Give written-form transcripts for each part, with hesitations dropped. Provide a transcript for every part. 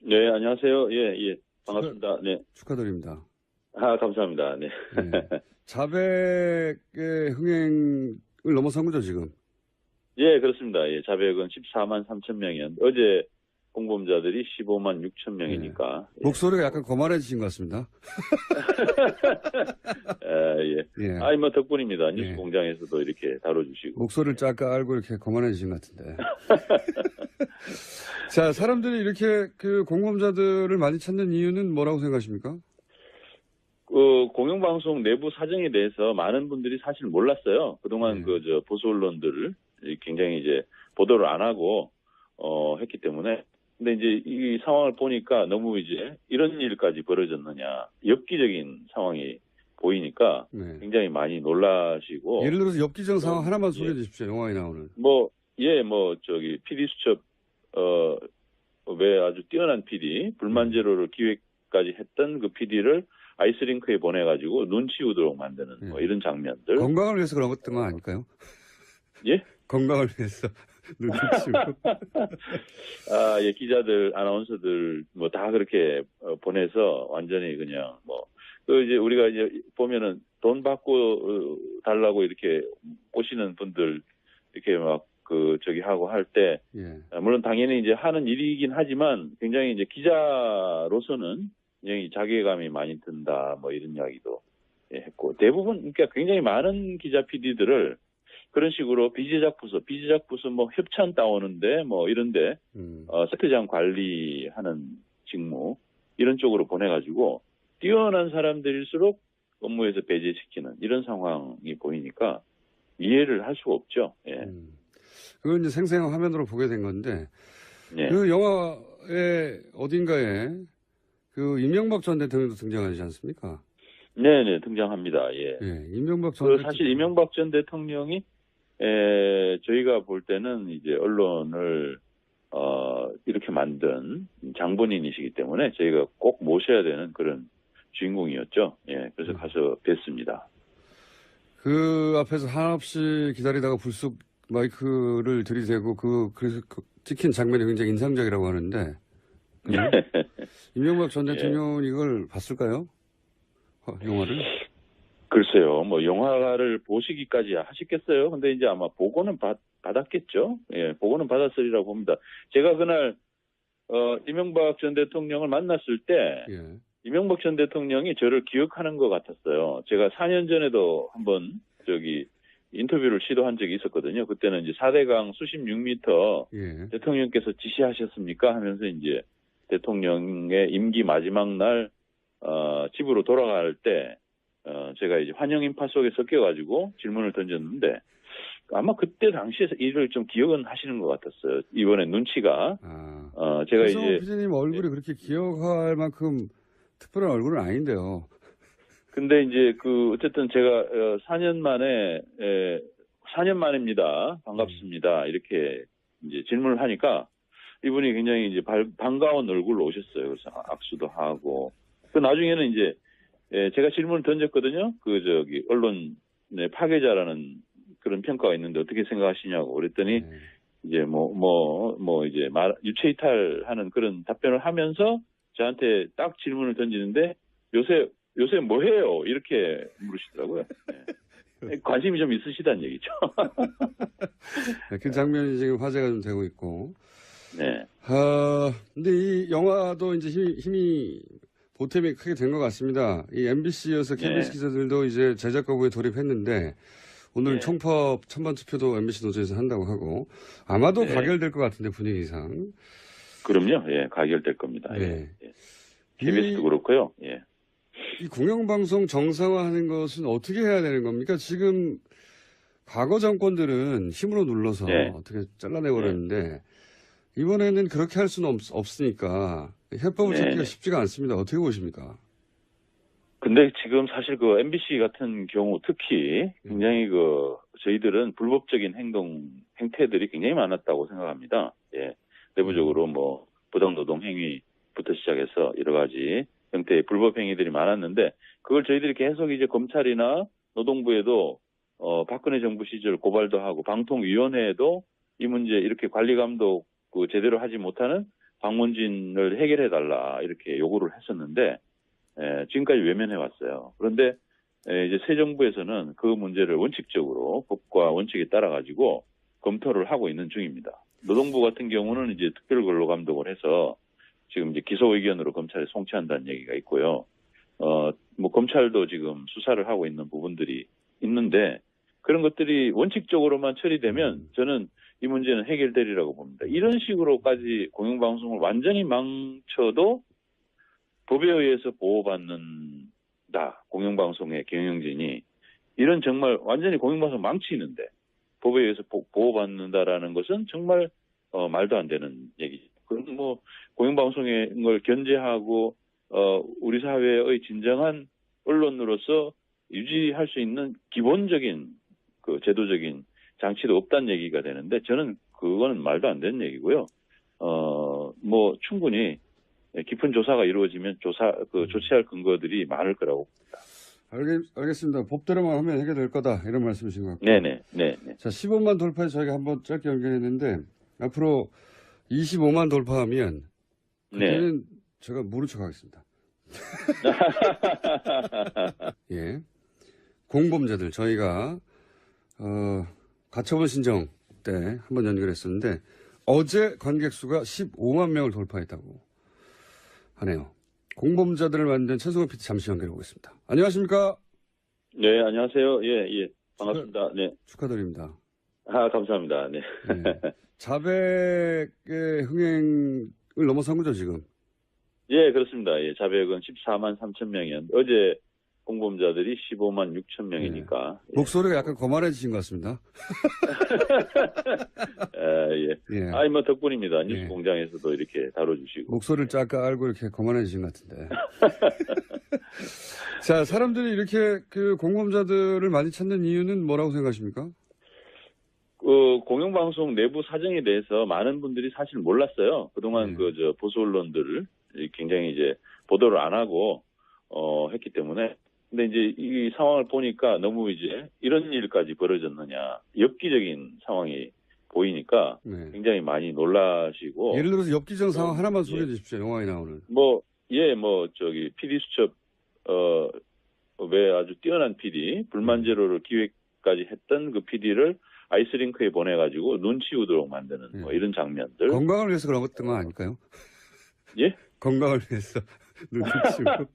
네, 안녕하세요. 예, 예. 반갑습니다. 네. 축하드립니다. 아, 감사합니다. 네. 네. 자백의 흥행을 넘어선 거죠, 지금? 예, 그렇습니다. 예, 자백은 14만 3천 명이었는데, 어제 공범자들이 15만 6천 네. 명이니까. 예. 목소리가 약간 거만해지신 것 같습니다. 예. 예. 아이, 뭐, 덕분입니다. 뉴스 예. 공장에서도 이렇게 다뤄주시고. 목소리를 쫙 깔고 이렇게 거만해지신 것 같은데. 자, 사람들이 이렇게 그 공범자들을 많이 찾는 이유는 뭐라고 생각하십니까? 공영방송 내부 사정에 대해서 많은 분들이 사실 몰랐어요. 그동안 예. 보수 언론들을 굉장히 이제 보도를 안 하고, 했기 때문에. 근데 이제 이 상황을 보니까 너무 이제 이런 일까지 벌어졌느냐. 엽기적인 상황이 보이니까 네. 굉장히 많이 놀라시고. 예를 들어서 엽기적 상황 하나만 소개해 예. 주십시오. 영화에 나오는. PD 수첩, 왜 아주 뛰어난 PD, 불만 제로를 기획까지 했던 그 PD를 아이스링크에 보내가지고 눈치 우도록 만드는 뭐 예. 이런 장면들. 건강을 위해서 그런 것던 건 아닐까요? 예? 건강을 위해서 눈치 치고. 아, 예, 기자들, 아나운서들 뭐 다 그렇게 보내서 완전히 그냥 이제 우리가 이제 보면은 돈 받고 달라고 이렇게 꼬시는 분들 이렇게 하고 할 때, 예. 물론 당연히 이제 하는 일이긴 하지만 굉장히 이제 기자로서는 굉장히 자괴감이 많이 든다, 뭐 이런 이야기도 했고, 대부분, 그러니까 굉장히 많은 기자 PD들을 그런 식으로 비제작 부서 뭐 협찬 따오는데 뭐 이런데, 세트장 관리하는 직무, 이런 쪽으로 보내가지고, 뛰어난 사람들일수록 업무에서 배제시키는 이런 상황이 보이니까 이해를 할 수가 없죠. 예. 그건 이제 생생한 화면으로 보게 된 건데, 예. 그 영화의 어딘가에 그 이명박 전 대통령도 등장하지 않습니까? 네네, 등장합니다. 예. 예, 이명박 전 대통령. 사실 이명박 전 대통령이, 저희가 볼 때는 이제 언론을, 이렇게 만든 장본인이시기 때문에 저희가 꼭 모셔야 되는 그런 주인공이었죠. 예. 그래서 가서 뵀습니다. 그 앞에서 한없이 기다리다가 불쑥 마이크를 들이대고 그래서 찍힌 장면이 굉장히 인상적이라고 하는데, 그죠? 이명박 전 대통령은 이걸 봤을까요? 영화를? 글쎄요, 뭐, 영화를 보시기까지 하시겠어요? 근데 이제 아마 보고는 받았겠죠? 예, 보고는 받았으리라고 봅니다. 제가 그날, 이명박 전 대통령을 만났을 때, 예. 이명박 전 대통령이 저를 기억하는 것 같았어요. 제가 4년 전에도 한번, 인터뷰를 시도한 적이 있었거든요. 그때는 이제 4대강 수십 6m 예. 대통령께서 지시하셨습니까? 하면서 이제 대통령의 임기 마지막 날, 집으로 돌아갈 때, 제가 이제 환영 인파 속에 섞여가지고 질문을 던졌는데, 아마 그때 당시에 일을 좀 기억은 하시는 것 같았어요. 이번에 눈치가. 제가 최성호 이제. PD님 얼굴이 그렇게 기억할 만큼 특별한 얼굴은 아닌데요. 근데 이제 어쨌든 제가 4년 만에, 4년 만입니다. 반갑습니다. 이렇게 이제 질문을 하니까 이분이 굉장히 이제 반가운 얼굴로 오셨어요. 그래서 악수도 하고. 그 나중에는 이제, 제가 질문을 던졌거든요. 언론의 파괴자라는 그런 평가가 있는데 어떻게 생각하시냐고 그랬더니 이제 이제 유체이탈하는 그런 답변을 하면서 저한테 딱 질문을 던지는데 요새 뭐 해요? 이렇게 물으시더라고요. 네. 관심이 좀 있으시다는 얘기죠. 그 장면이 지금 화제가 좀 되고 있고. 네. 근데 이 영화도 이제 힘이 보탬이 크게 된 것 같습니다. 이 MBC여서 KBS 기자들도 이제 제작 거부에 돌입했는데 오늘 총법 찬반 투표도 MBC 노조에서 한다고 하고 아마도 가결될 것 같은데 분위기상. 그럼요. 예, 가결될 겁니다. 네. 예. KBS도 그렇고요. 예. 이 공영방송 정상화하는 것은 어떻게 해야 되는 겁니까? 지금 과거 정권들은 힘으로 눌러서 어떻게 잘라내버렸는데 이번에는 그렇게 할 수는 없으니까 해법을 찾기가 쉽지가 않습니다. 어떻게 보십니까? 근데 지금 사실 MBC 같은 경우 특히 굉장히 저희들은 불법적인 행태들이 굉장히 많았다고 생각합니다. 예. 내부적으로 뭐 부당노동 행위부터 시작해서 여러 가지 형태의 불법 행위들이 많았는데 그걸 저희들이 계속 이제 검찰이나 노동부에도 박근혜 정부 시절 고발도 하고 방통위원회에도 이 문제 이렇게 관리 감독 제대로 하지 못하는 방문진을 해결해달라 이렇게 요구를 했었는데 지금까지 외면해 왔어요. 그런데 이제 새 정부에서는 그 문제를 원칙적으로 법과 원칙에 따라 가지고 검토를 하고 있는 중입니다. 노동부 같은 경우는 이제 특별근로감독을 해서 지금 이제 기소 의견으로 검찰에 송치한다는 얘기가 있고요. 뭐 검찰도 지금 수사를 하고 있는 부분들이 있는데 그런 것들이 원칙적으로만 처리되면 저는 이 문제는 해결되리라고 봅니다. 이런 식으로까지 공영방송을 완전히 망쳐도 법에 의해서 보호받는다. 공영방송의 경영진이 이런 정말 완전히 공영방송 망치는데 법에 의해서 보호받는다라는 것은 정말 말도 안 되는 얘기죠. 그럼 뭐 공영방송의 걸 견제하고 우리 사회의 진정한 언론으로서 유지할 수 있는 기본적인 그 제도적인 장치도 없다는 얘기가 되는데 저는 그거는 말도 안 되는 얘기고요. 뭐 충분히 깊은 조사가 이루어지면 조치할 근거들이 많을 거라고 봅니다. 알겠습니다. 법대로만 하면 해결될 거다 이런 말씀이신 것 같고. 네네. 자, 15만 돌파해서 저희가 한번 짧게 연결했는데 앞으로 25만 돌파하면 그때는 제가 모른 척하겠습니다. 예, 공범자들 저희가 가처분 신청 때 한번 연결했었는데 어제 관객 수가 15만 명을 돌파했다고 하네요. 공범자들을 만든 최승호 PD 잠시 연결해 보겠습니다. 안녕하십니까? 네, 안녕하세요. 예, 반갑습니다. 네. 축하드립니다. 감사합니다. 네. 네. 자백의 흥행을 넘어선 거죠, 지금? 예, 그렇습니다. 예, 자백은 14만 3천 명이었는데 어제 공범자들이 15만 6천 명이니까. 네. 목소리가 약간 거만해지신 것 같습니다. 예. 뭐 덕분입니다. 뉴스 공장에서도 이렇게 다뤄주시고. 목소리를 쫙 알고 이렇게 거만해지신 것 같은데. 자, 사람들이 이렇게 그 공범자들을 많이 찾는 이유는 뭐라고 생각하십니까? 공영방송 내부 사정에 대해서 많은 분들이 사실 몰랐어요. 그동안 보수 언론들을 굉장히 이제 보도를 안 하고, 했기 때문에. 근데 이제 이 상황을 보니까 너무 이제 이런 일까지 벌어졌느냐. 엽기적인 상황이 보이니까 굉장히 많이 놀라시고. 예를 들어서 엽기적 상황 하나만 소개해 주십시오. 영화에 나오는. PD 수첩, 왜 아주 뛰어난 PD, 불만 제로를 기획까지 했던 그 PD를 아이스링크에 보내가지고 눈 치우도록 만드는 뭐 이런 장면들. 건강을 위해서 그런 것던 거 아닐까요? 예? 건강을 위해서 눈 치우고.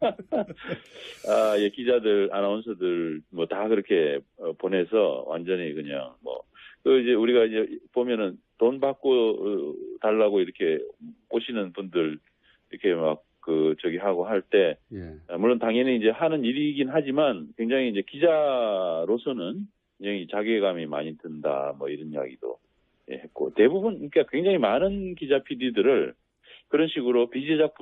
기자들, 아나운서들 뭐 다 그렇게 보내서 완전히 그냥 이제 우리가 이제 보면은 돈 받고 달라고 이렇게 오시는 분들 이렇게 하고 할 때, 물론 당연히 이제 하는 일이긴 하지만 굉장히 이제 기자로서는 굉장히 자괴감이 많이 든다, 뭐 이런 이야기도 했고, 대부분, 그러니까 굉장히 많은 기자 PD들을 그런 식으로 비제작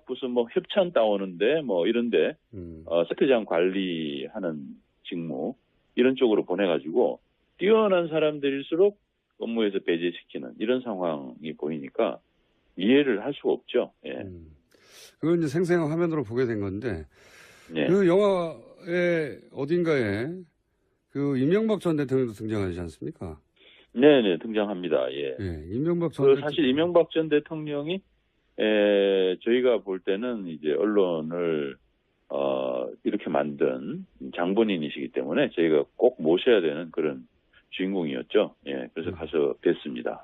부서 뭐 협찬 따오는데 뭐 이런데, 세트장 관리하는 직무, 이런 쪽으로 보내가지고, 뛰어난 사람들일수록 업무에서 배제시키는 이런 상황이 보이니까 이해를 할 수가 없죠. 예. 그건 이제 생생한 화면으로 보게 된 건데, 그 영화의 어딘가에 그 이명박 전 대통령도 등장하지 않습니까? 네네, 등장합니다. 예. 이명박 전 사실 이명박 전 대통령이, 저희가 볼 때는 이제 언론을, 이렇게 만든 장본인이시기 때문에 저희가 꼭 모셔야 되는 그런 주인공이었죠. 예. 그래서 가서 뵀습니다.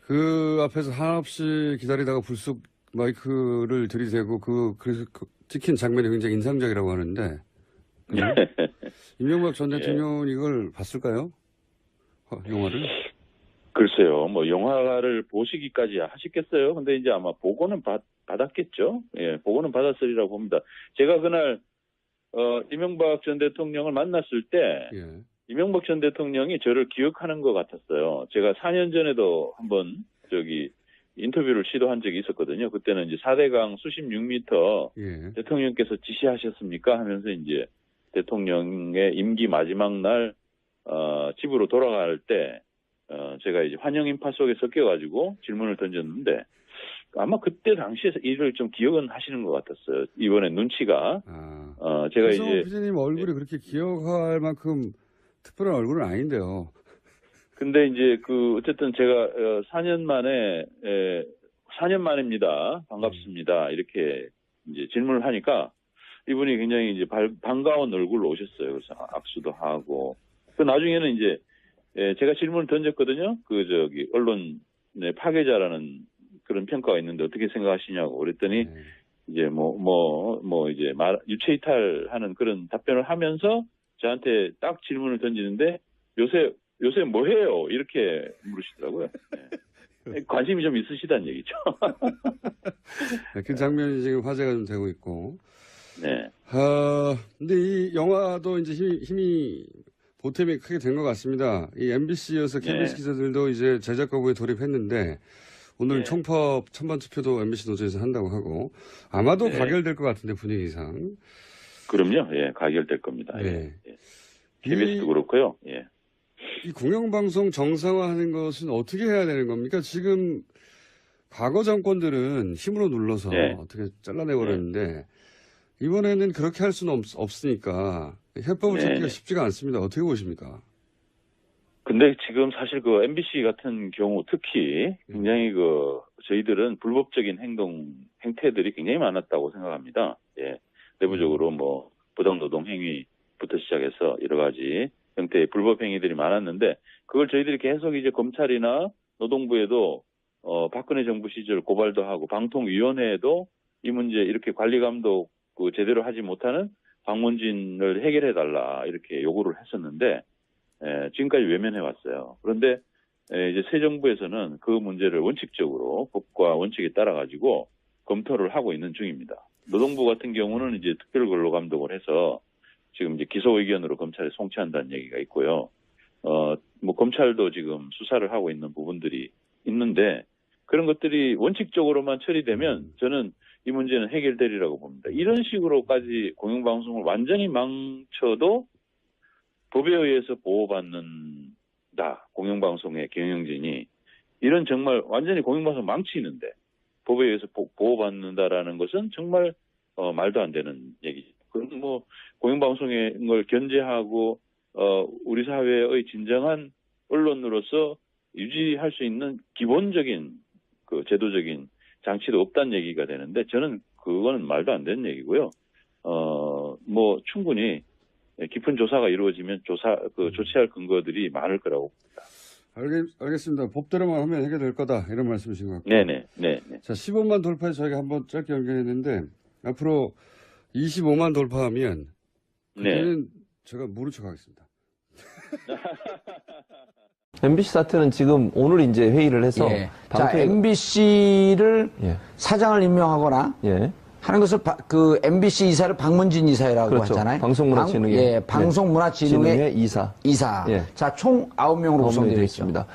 그 앞에서 한없이 기다리다가 불쑥 마이크를 들이대고 그래서 찍힌 장면이 굉장히 인상적이라고 하는데 이명박 전 대통령은 이걸 봤을까요? 영화를? 글쎄요, 뭐 영화를 보시기까지 하시겠어요? 근데 이제 아마 보고는 받았겠죠. 예, 보고는 받았으리라고 봅니다. 제가 그날 이명박 전 대통령을 만났을 때 이명박 전 대통령이 저를 기억하는 것 같았어요. 제가 4년 전에도 한번 인터뷰를 시도한 적이 있었거든요. 그때는 이제 4대강 수심 6m 대통령께서 지시하셨습니까? 하면서 이제 대통령의 임기 마지막 날, 집으로 돌아갈 때, 제가 이제 환영 인파 속에 섞여가지고 질문을 던졌는데, 아마 그때 당시에 이를 좀 기억은 하시는 것 같았어요. 이번에 눈치가. 제가 이제. PD님 얼굴이 그렇게 기억할 만큼 특별한 얼굴은 아닌데요. 근데 이제 어쨌든 제가 4년 만에 4년 만입니다. 반갑습니다. 이렇게 이제 질문을 하니까 이분이 굉장히 이제 반가운 얼굴로 오셨어요. 그래서 악수도 하고. 그 나중에는 이제 제가 질문을 던졌거든요. 언론의 파괴자라는 그런 평가가 있는데 어떻게 생각하시냐고 그랬더니 이제 이제 유체이탈하는 그런 답변을 하면서 저한테 딱 질문을 던지는데 요새 뭐 해요? 이렇게 물으시더라고요. 네. 관심이 좀 있으시다는 얘기죠. 그 장면이 지금 화제가 좀 되고 있고. 네. 근데 이 영화도 이제 힘이 보탬이 크게 된 것 같습니다. 이 MBC에서 KBS 기자들도 이제 제작 거부에 돌입했는데 오늘 총법 찬반 투표도 MBC 노조에서 한다고 하고 아마도 가결될 것 같은데 분위기상. 그럼요. 예, 가결될 겁니다. 예. KBS도 그렇고요. 예. 이 공영방송 정상화하는 것은 어떻게 해야 되는 겁니까? 지금 과거 정권들은 힘으로 눌러서 어떻게 잘라내버렸는데 이번에는 그렇게 할 수는 없으니까 해법을 찾기가 쉽지가 않습니다. 어떻게 보십니까? 근데 지금 사실 그 MBC 같은 경우 특히 굉장히 저희들은 불법적인 행태들이 굉장히 많았다고 생각합니다. 예. 내부적으로 뭐 부당노동 행위부터 시작해서 여러 가지 형태의 불법 행위들이 많았는데 그걸 저희들이 계속 이제 검찰이나 노동부에도 박근혜 정부 시절 고발도 하고 방통위원회에도 이 문제 이렇게 관리 감독 제대로 하지 못하는 방문진을 해결해달라 이렇게 요구를 했었는데 지금까지 외면해 왔어요. 그런데 이제 새 정부에서는 그 문제를 원칙적으로 법과 원칙에 따라 가지고 검토를 하고 있는 중입니다. 노동부 같은 경우는 이제 특별 근로 감독을 해서 지금 이제 기소 의견으로 검찰에 송치한다는 얘기가 있고요. 뭐 검찰도 지금 수사를 하고 있는 부분들이 있는데 그런 것들이 원칙적으로만 처리되면 저는 이 문제는 해결되리라고 봅니다. 이런 식으로까지 공영방송을 완전히 망쳐도 법에 의해서 보호받는다. 공영방송의 경영진이. 이런 정말 완전히 공영방송 망치는데 법에 의해서 보호받는다라는 것은 정말 말도 안 되는 얘기죠. 그럼 뭐 공영방송의 걸 견제하고 우리 사회의 진정한 언론으로서 유지할 수 있는 기본적인 그 제도적인 장치도 없다는 얘기가 되는데 저는 그거는 말도 안 되는 얘기고요. 뭐 충분히 깊은 조사가 이루어지면 조치할 근거들이 많을 거라고 봅니다. 알겠습니다. 법대로만 하면 해결될 거다 이런 말씀이신 것 같고요. 네네. 자, 15만 돌파에 저희가 한번 짧게 연결했는데 앞으로 25만 돌파하면 그때는 제가 모른 척하겠습니다. MBC 사태는 지금 오늘 이제 회의를 해서 자, MBC를 사장을 임명하거나 하는 것을 그 MBC 이사를 박문진 이사라고 하잖아요. 방송문화진흥회. 방송문화진흥회 이사. 자, 총 9명으로 구성되어 있습니다.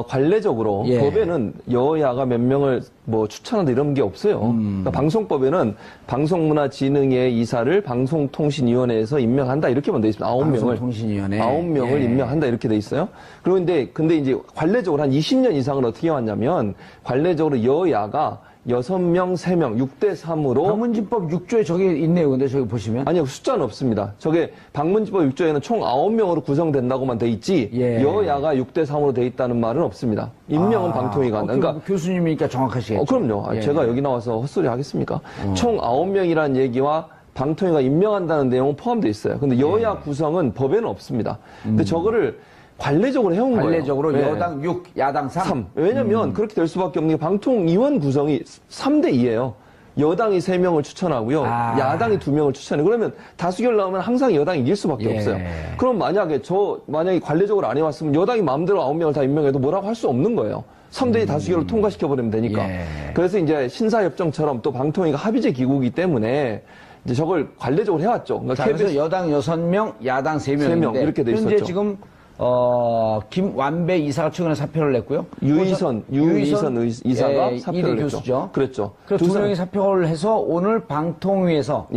관례적으로 법에는 여야가 몇 명을 뭐 추천한다 이런 게 없어요. 그러니까 방송법에는 방송문화진흥회 이사를 방송통신위원회에서 임명한다 이렇게만 돼 있습니다. 9명을. 방송통신위원회. 9명을 임명한다 이렇게 돼 있어요. 그런데 근데 이제 관례적으로 한 20년 이상을 어떻게 해왔냐면 관례적으로 여야가 6명, 3명, 6대3으로. 방문진법 6조에 저게 있네요. 근데 저기 보시면. 아니요, 숫자는 없습니다. 저게 방문진법 6조에는 총 9명으로 구성된다고만 돼 있지, 여야가 6대3으로 돼 있다는 말은 없습니다. 임명은 방통위가 한다. 그러니까. 교수님이니까 정확하시겠죠. 그럼요. 제가 여기 나와서 헛소리 하겠습니까? 총 9명이라는 얘기와 방통위가 임명한다는 내용은 포함되어 있어요. 근데 여야 구성은 법에는 없습니다. 근데 저거를 관례적으로 해온 거예요. 관례적으로 여당 6, 야당 3. 왜냐면 그렇게 될 수밖에 없는 게 방통위원 구성이 3대2예요. 여당이 3명을 추천하고요. 야당이 2명을 추천해요. 그러면 다수결 나오면 항상 여당이 이길 수밖에 없어요. 그럼 만약에 관례적으로 안 해왔으면 여당이 마음대로 9명을 다 임명해도 뭐라고 할 수 없는 거예요. 3대2 다수결로 통과시켜버리면 되니까. 그래서 이제 신사협정처럼 또 방통위가 합의제 기구이기 때문에 이제 저걸 관례적으로 해왔죠. 그러니까 그래서 여당 6명, 야당 3명인데 3명 이렇게 돼 있었죠. 현재 지금 김완배 이사가 최근에 사표를 냈고요. 유희선 이사가 사표를 냈죠. 교수죠. 그랬죠. 그래서 두 명이 사표를 해서 오늘 방통위에서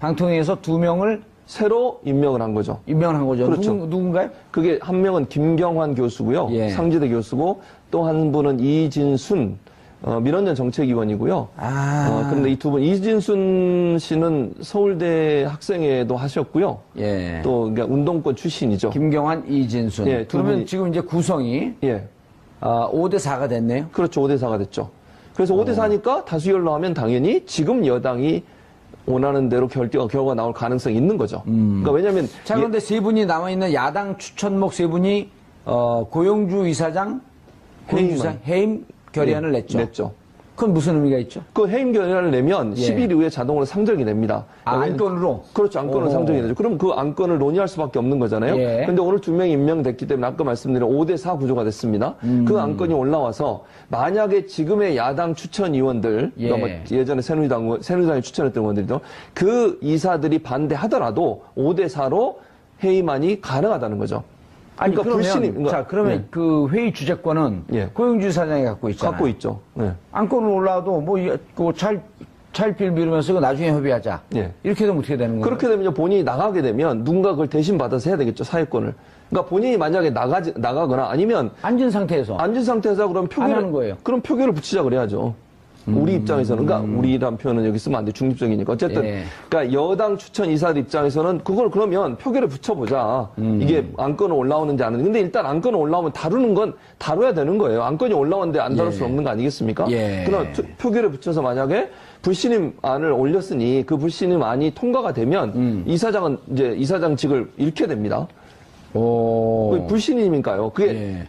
2명을 새로 임명을 한 거죠. 그렇죠. 누군가요? 그게 한 명은 김경환 교수고요. 상지대 교수고 또 한 분은 이진순 민원연 정책위원이고요. 그런데 이 두 분, 이진순 씨는 서울대 학생회도 하셨고요. 또, 그러니까 운동권 출신이죠. 김경환, 이진순. 두 그러면 분이, 지금 이제 구성이 5대4가 됐네요. 그렇죠. 5대4가 됐죠. 그래서 5대4니까 다수결로 하면 당연히 지금 여당이 원하는 대로 결과가 나올 가능성이 있는 거죠. 그러니까 왜냐면. 자, 그런데 세 분이 남아있는 야당 추천목 세 분이, 고용주 이사장, 해임 결의안을 냈죠. 그건 무슨 의미가 있죠? 그 해임 결의안을 내면 10일 이후에 자동으로 상정이 됩니다. 안건으로? 그렇죠. 안건으로 상정이 되죠. 그럼 그 안건을 논의할 수밖에 없는 거잖아요. 근데 오늘 2명이 임명됐기 때문에 아까 말씀드린 5대4 구조가 됐습니다. 그 안건이 올라와서 만약에 지금의 야당 추천 의원들, 그러니까 예전에 새누리당이 추천했던 의원들이죠. 그 이사들이 반대하더라도 5대4로 해임안이 가능하다는 거죠. 아니, 그러면, 그러면 그 회의 주재권은 고용주 이사장이 갖고 있잖아요. 갖고 있죠. 안건을 올라와도 차일피일 미루면서 나중에 협의하자. 이렇게 되면 어떻게 되는 거예요? 그렇게 되면 본인이 나가게 되면 누군가 그걸 대신 받아서 해야 되겠죠, 사회권을. 그러니까 본인이 만약에 나가거나 아니면 앉은 상태에서 그럼 하는 거예요. 그럼 표결을 붙이자 그래야죠. 우리 입장에서는, 그러니까 우리란 표현은 여기 쓰면 안 돼. 중립적이니까. 어쨌든, 그러니까 여당 추천 이사들 입장에서는 그걸 그러면 표결에 붙여보자. 이게 안건은 올라오는지 안 하는지. 근데 일단 안건은 올라오면 다루는 건 다뤄야 되는 거예요. 안건이 올라오는데 안 다룰 수 없는 거 아니겠습니까? 그럼 표결에 붙여서 만약에 불신임안을 올렸으니 그 불신임안이 통과가 되면 이사장은 이제 이사장직을 잃게 됩니다. 그게 불신임인가요? 그게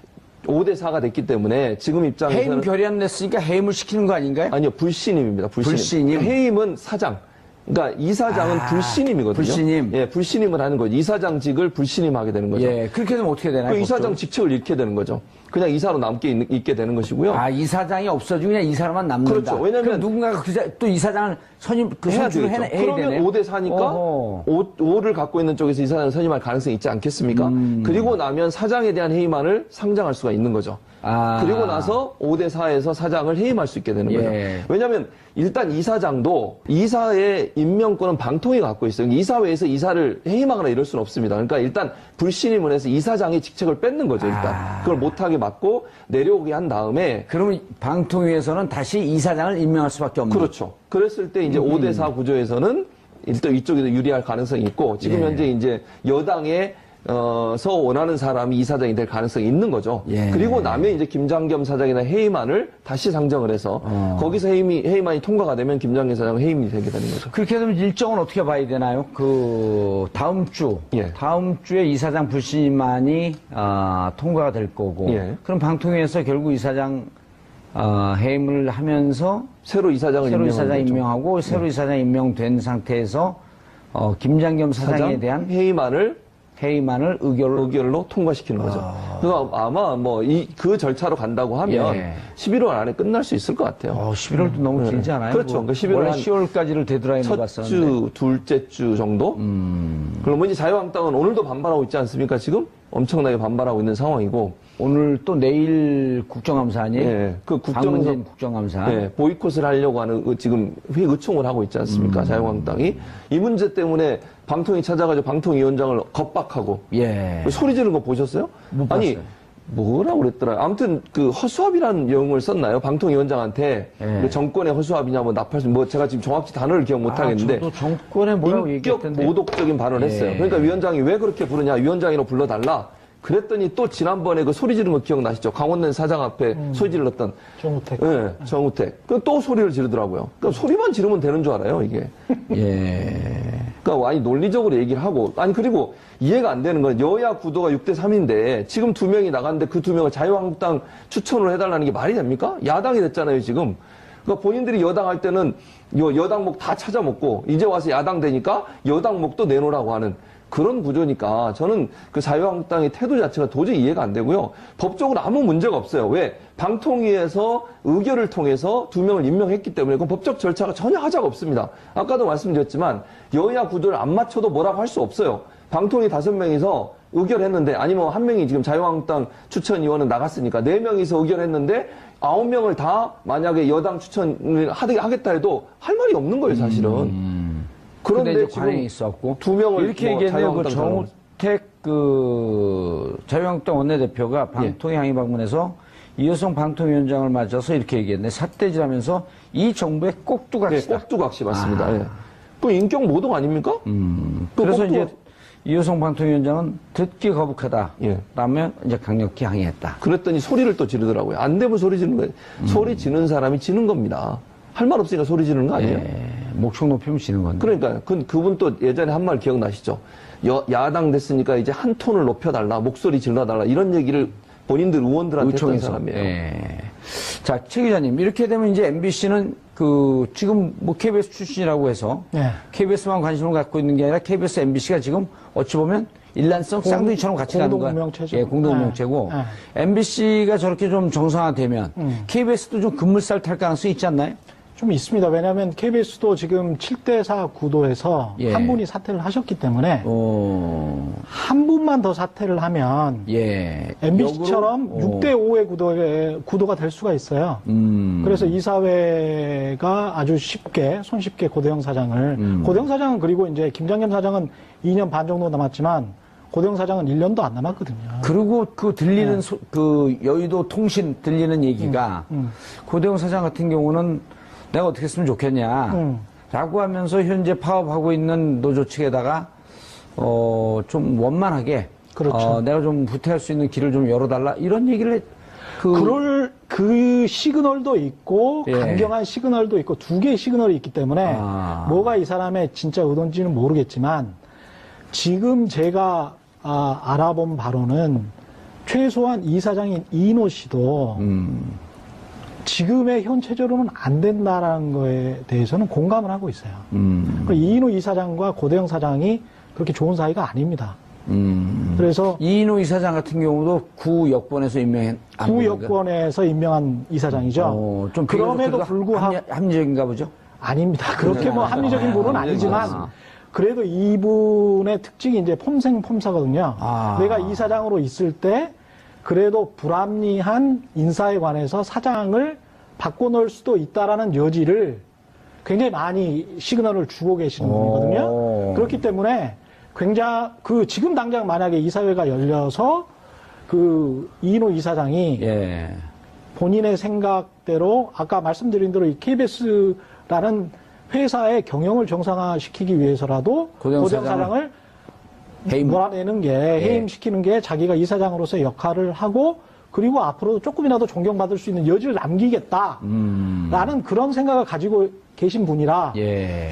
5대4가 됐기 때문에 지금 입장에서는 해임 결의안 냈으니까 해임을 시키는 거 아닌가요? 아니요, 불신임입니다. 불신임. 해임은 사장. 그러니까 이사장은 불신임이거든요. 불신임. 예, 불신임을 하는 거죠. 이사장직을 불신임하게 되는 거죠. 그렇게 되면 어떻게 되나요? 그 이사장 직책을 잃게 되는 거죠. 그냥 이사로 있게 되는 것이고요. 이사장이 없어지고 그냥 이사로만 남는다. 그렇죠. 왜냐면 누군가가 또 이사장을 선출을 해야 그러면 되네요. 5대4니까 5를 갖고 있는 쪽에서 이사장을 선임할 가능성이 있지 않겠습니까? 그리고 나면 사장에 대한 해임안을 상정할 수가 있는 거죠. 그리고 나서 5대4에서 사장을 해임할 수 있게 되는 거죠. 왜냐하면 일단 이사장도 이사의 임명권은 방통위 갖고 있어요. 이사회에서 이사를 해임하거나 이럴 수는 없습니다. 그러니까 일단 불신임을 해서 이사장의 직책을 뺏는 거죠. 일단 그걸 못하게 막고 내려오게 한 다음에 그러면 방통위에서는 다시 이사장을 임명할 수밖에 없는 그렇죠. 그랬을 때 이제 5대4 구조에서는 일단 이쪽이 더 유리할 가능성이 있고 지금 현재 이제 여당의 서 원하는 사람이 이사장이 될 가능성이 있는 거죠. 그리고 나면 이제 김장겸 사장이나 해임안을 다시 상정을 해서 거기서 해임안이 통과가 되면 김장겸 사장은 해임이 되게 되는 거죠. 그렇게 되면 일정은 어떻게 봐야 되나요? 다음 주에 이사장 불신임안이 통과가 될 거고 그럼 방통위에서 결국 이사장 해임을 하면서 새로 이사장 임명하고 새로 이사장 임명된 상태에서 김장겸 사장에 대한 해임안을 의결로 통과시키는 거죠. 그래서 아마 그 절차로 간다고 하면 11월 안에 끝날 수 있을 것 같아요. 11월도 너무 길지 않아요? 그렇죠. 그러니까 11월 원래 10월까지를 데드라인으로 첫 봤었는데. 주, 둘째 주 정도? 그럼 이제 자유한국당은 오늘도 반발하고 있지 않습니까, 지금? 엄청나게 반발하고 있는 상황이고. 오늘 또 내일 국정감사 아니에요? 박문진 국정감사. 보이콧을 하려고 하는 지금 의총을 하고 있지 않습니까, 자유한국당이. 이 문제 때문에 방통위 찾아가지고 방통위원장을 겁박하고. 소리 지르는 거 보셨어요? 못 봤어요. 아니, 뭐라고 그랬더라. 아무튼 그 허수아비라는 용어를 썼나요? 방통위원장한테 그 정권의 허수아비냐 제가 지금 정확히 단어를 기억 못 하겠는데. 저도 정권에 뭐라고 인격 얘기했던데. 모독적인 발언을 했어요. 그러니까 위원장이 왜 그렇게 부르냐? 위원장으로 불러달라. 그랬더니 또 지난번에 그 소리 지르는 거 기억나시죠? 강원랜 사장 앞에 소리 질렀던. 정우택. 정우택. 또 소리를 지르더라고요. 그러니까 소리만 지르면 되는 줄 알아요, 이게. 그러니까 아니 논리적으로 얘기를 하고 그리고 이해가 안 되는 건 여야 구도가 6대3인데 지금 2명이 나갔는데 그 2명을 자유한국당 추천으로 해달라는 게 말이 됩니까? 야당이 됐잖아요, 지금. 그러니까 본인들이 여당 할 때는 여당목 다 찾아먹고 이제 와서 야당 되니까 여당목도 내놓으라고 하는 그런 구조니까 저는 그 자유한국당의 태도 자체가 도저히 이해가 안 되고요. 법적으로 아무 문제가 없어요. 왜? 방통위에서 의결을 통해서 2명을 임명했기 때문에 그 법적 절차가 전혀 하자가 없습니다. 아까도 말씀드렸지만 여야 구도를 안 맞춰도 뭐라고 할 수 없어요. 방통위 5명이서 의결했는데 아니면 1명이 지금 자유한국당 추천 의원은 나갔으니까 4명이서 의결했는데 9명을 다 만약에 여당 추천을 하겠다 해도 할 말이 없는 거예요, 사실은. 그런데 지금 관행이 있었고 2명을 이렇게 얘기했네요. 그 정우택 자유한국당 원내대표가 방통위 항의 방문해서 이효성 방통위원장을 맞아서 이렇게 얘기했네. 삿대질하면서 이 정부의 꼭두각시다. 꼭두각시 맞습니다. 그 인격 모독 아닙니까? 그래서 이제 이호성 방통위원장은 듣기 거북하다. 예. 라면 이제 강력히 항의했다. 그랬더니 소리를 또 지르더라고요. 안 되면 소리 지르는 거예요. 소리 지르는 사람이 지는 겁니다. 할 말 없으니까 소리 지르는 거 아니에요? 예. 목청 높이면 지는 건데. 그러니까요. 그분 또 예전에 한 말 기억나시죠? 야당 됐으니까 이제 한 톤을 높여달라, 목소리 질러달라, 이런 얘기를 본인들 의원들한테 했던 사람이에요. 예. 자, 최 기자님, 이렇게 되면 이제 MBC는 지금 뭐 KBS 출신이라고 해서 네. KBS만 관심을 갖고 있는 게 아니라 KBS, MBC가 지금 어찌 보면 일란성 쌍둥이처럼 같이 가는 거야. 공동명체죠. 예, 공동명체고. 네. MBC가 저렇게 좀 정상화되면 KBS도 좀 급물살 탈 가능성이 있지 않나요? 좀 있습니다. 왜냐하면 KBS도 지금 7대4 구도에서 예. 한 분이 사퇴를 하셨기 때문에 한 분만 더 사퇴를 하면 예. MBC처럼 역으로? 6대5의 구도가 될 수가 있어요. 그래서 이사회가 아주 손쉽게 고대영 사장을 고대영 사장은 그리고 이제 김장겸 사장은 2년 반 정도 남았지만 고대영 사장은 1년도 안 남았거든요. 그리고 들리는 여의도 통신 들리는 얘기가 고대영 사장 같은 경우는 내가 어떻게 했으면 좋겠냐 라고 하면서 현재 파업하고 있는 노조 측에다가 좀 원만하게 그렇죠. 내가 좀 후퇴할 수 있는 길을 좀 열어달라 이런 얘기를 그 시그널도 있고 예. 강경한 시그널도 있고 두 개의 시그널이 있기 때문에 뭐가 이 사람의 진짜 의도인지는 모르겠지만 지금 제가 알아본 바로는 최소한 이사장인 이인호 씨도 지금의 현 체제로는 안 된다라는 거에 대해서는 공감을 하고 있어요. 이인호 이사장과 고대영 사장이 그렇게 좋은 사이가 아닙니다. 그래서 이인호 이사장 같은 경우도 구 여권에서 임명한 이사장이죠. 좀 그럼에도 불구하고 합리적인가 보죠? 아닙니다. 그렇게 뭐 합리적인 분은 아니지만 그래도 이분의 특징이 이제 폼생폼사거든요. 내가 이사장으로 있을 때 그래도 불합리한 인사에 관해서 사장을 바꿔놓을 수도 있다라는 여지를 굉장히 많이 시그널을 주고 계시는 분이거든요. 그렇기 때문에 굉장히 지금 당장 만약에 이사회가 열려서 이인호 이사장이 본인의 생각대로 아까 말씀드린 대로 이 KBS라는 회사의 경영을 정상화시키기 위해서라도 고대영 사장을 몰아내는 게 해임시키는 게 자기가 이사장으로서의 역할을 하고 그리고 앞으로도 조금이라도 존경받을 수 있는 여지를 남기겠다라는 그런 생각을 가지고 계신 분이라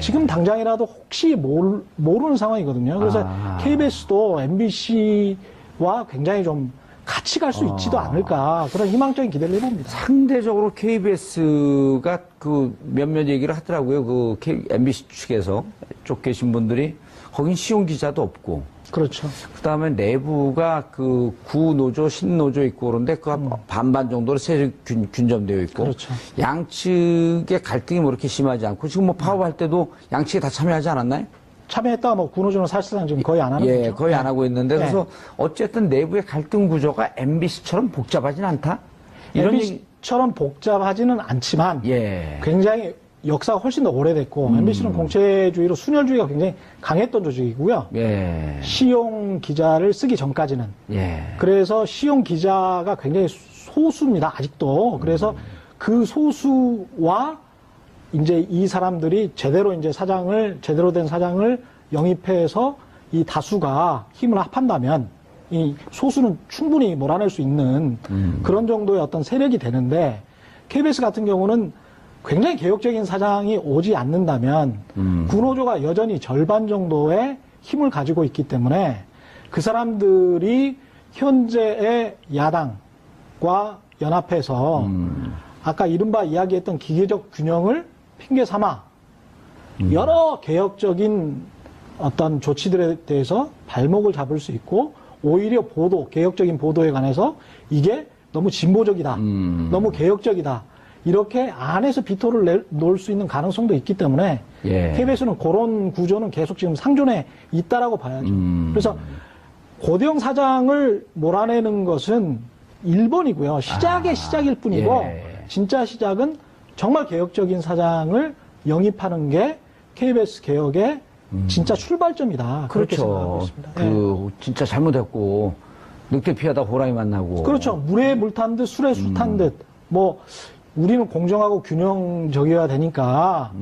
지금 당장이라도 혹시 모르는 상황이거든요. 그래서 KBS도 MBC와 굉장히 좀 같이 갈 수 있지도 않을까 그런 희망적인 기대를 해봅니다. 상대적으로 KBS가 몇몇 얘기를 하더라고요. MBC 측에서 쪽 계신 분들이 거긴 시용 기자도 없고. 그렇죠. 그 다음에 내부가 구노조, 신노조 있고 그런데 반반 정도로 세력 균점되어 있고. 그렇죠. 양측의 갈등이 뭐 이렇게 심하지 않고 지금 뭐 파업할 때도 양측이 다 참여하지 않았나요? 참여했다가 뭐 구노조는 사실상 지금 거의 안 하는 거죠. 거의 안 하고 있는데 그래서 어쨌든 내부의 갈등 구조가 MBC처럼 복잡하진 않다? MBC처럼 복잡하지는 않지만 굉장히 역사가 훨씬 더 오래됐고 MBC는 공채주의로 순혈주의가 굉장히 강했던 조직이고요. 시용 기자를 쓰기 전까지는. 그래서 시용 기자가 굉장히 소수입니다. 아직도. 그래서 그 소수와 이제 이 사람들이 제대로 된 사장을 영입해서 이 다수가 힘을 합한다면 이 소수는 충분히 몰아낼 수 있는 그런 정도의 어떤 세력이 되는데 KBS 같은 경우는 굉장히 개혁적인 사장이 오지 않는다면 구노조가 여전히 절반 정도의 힘을 가지고 있기 때문에 그 사람들이 현재의 야당과 연합해서 아까 이른바 이야기했던 기계적 균형을 핑계 삼아 여러 개혁적인 어떤 조치들에 대해서 발목을 잡을 수 있고 오히려 개혁적인 보도에 관해서 이게 너무 진보적이다. 너무 개혁적이다. 이렇게 안에서 비토를 놓을 수 있는 가능성도 있기 때문에 KBS는 그런 구조는 계속 지금 상존해 있다라고 봐야죠. 그래서 고대영 사장을 몰아내는 것은 1번이고요. 시작일 뿐이고 진짜 시작은 정말 개혁적인 사장을 영입하는 게 KBS 개혁의 진짜 출발점이다. 그렇게 생각하고 있습니다. 진짜 잘못했고 늑대 피하다 호랑이 만나고. 그렇죠. 물에 물 탄 듯 술에 술 탄 듯. 우리는 공정하고 균형적이어야 되니까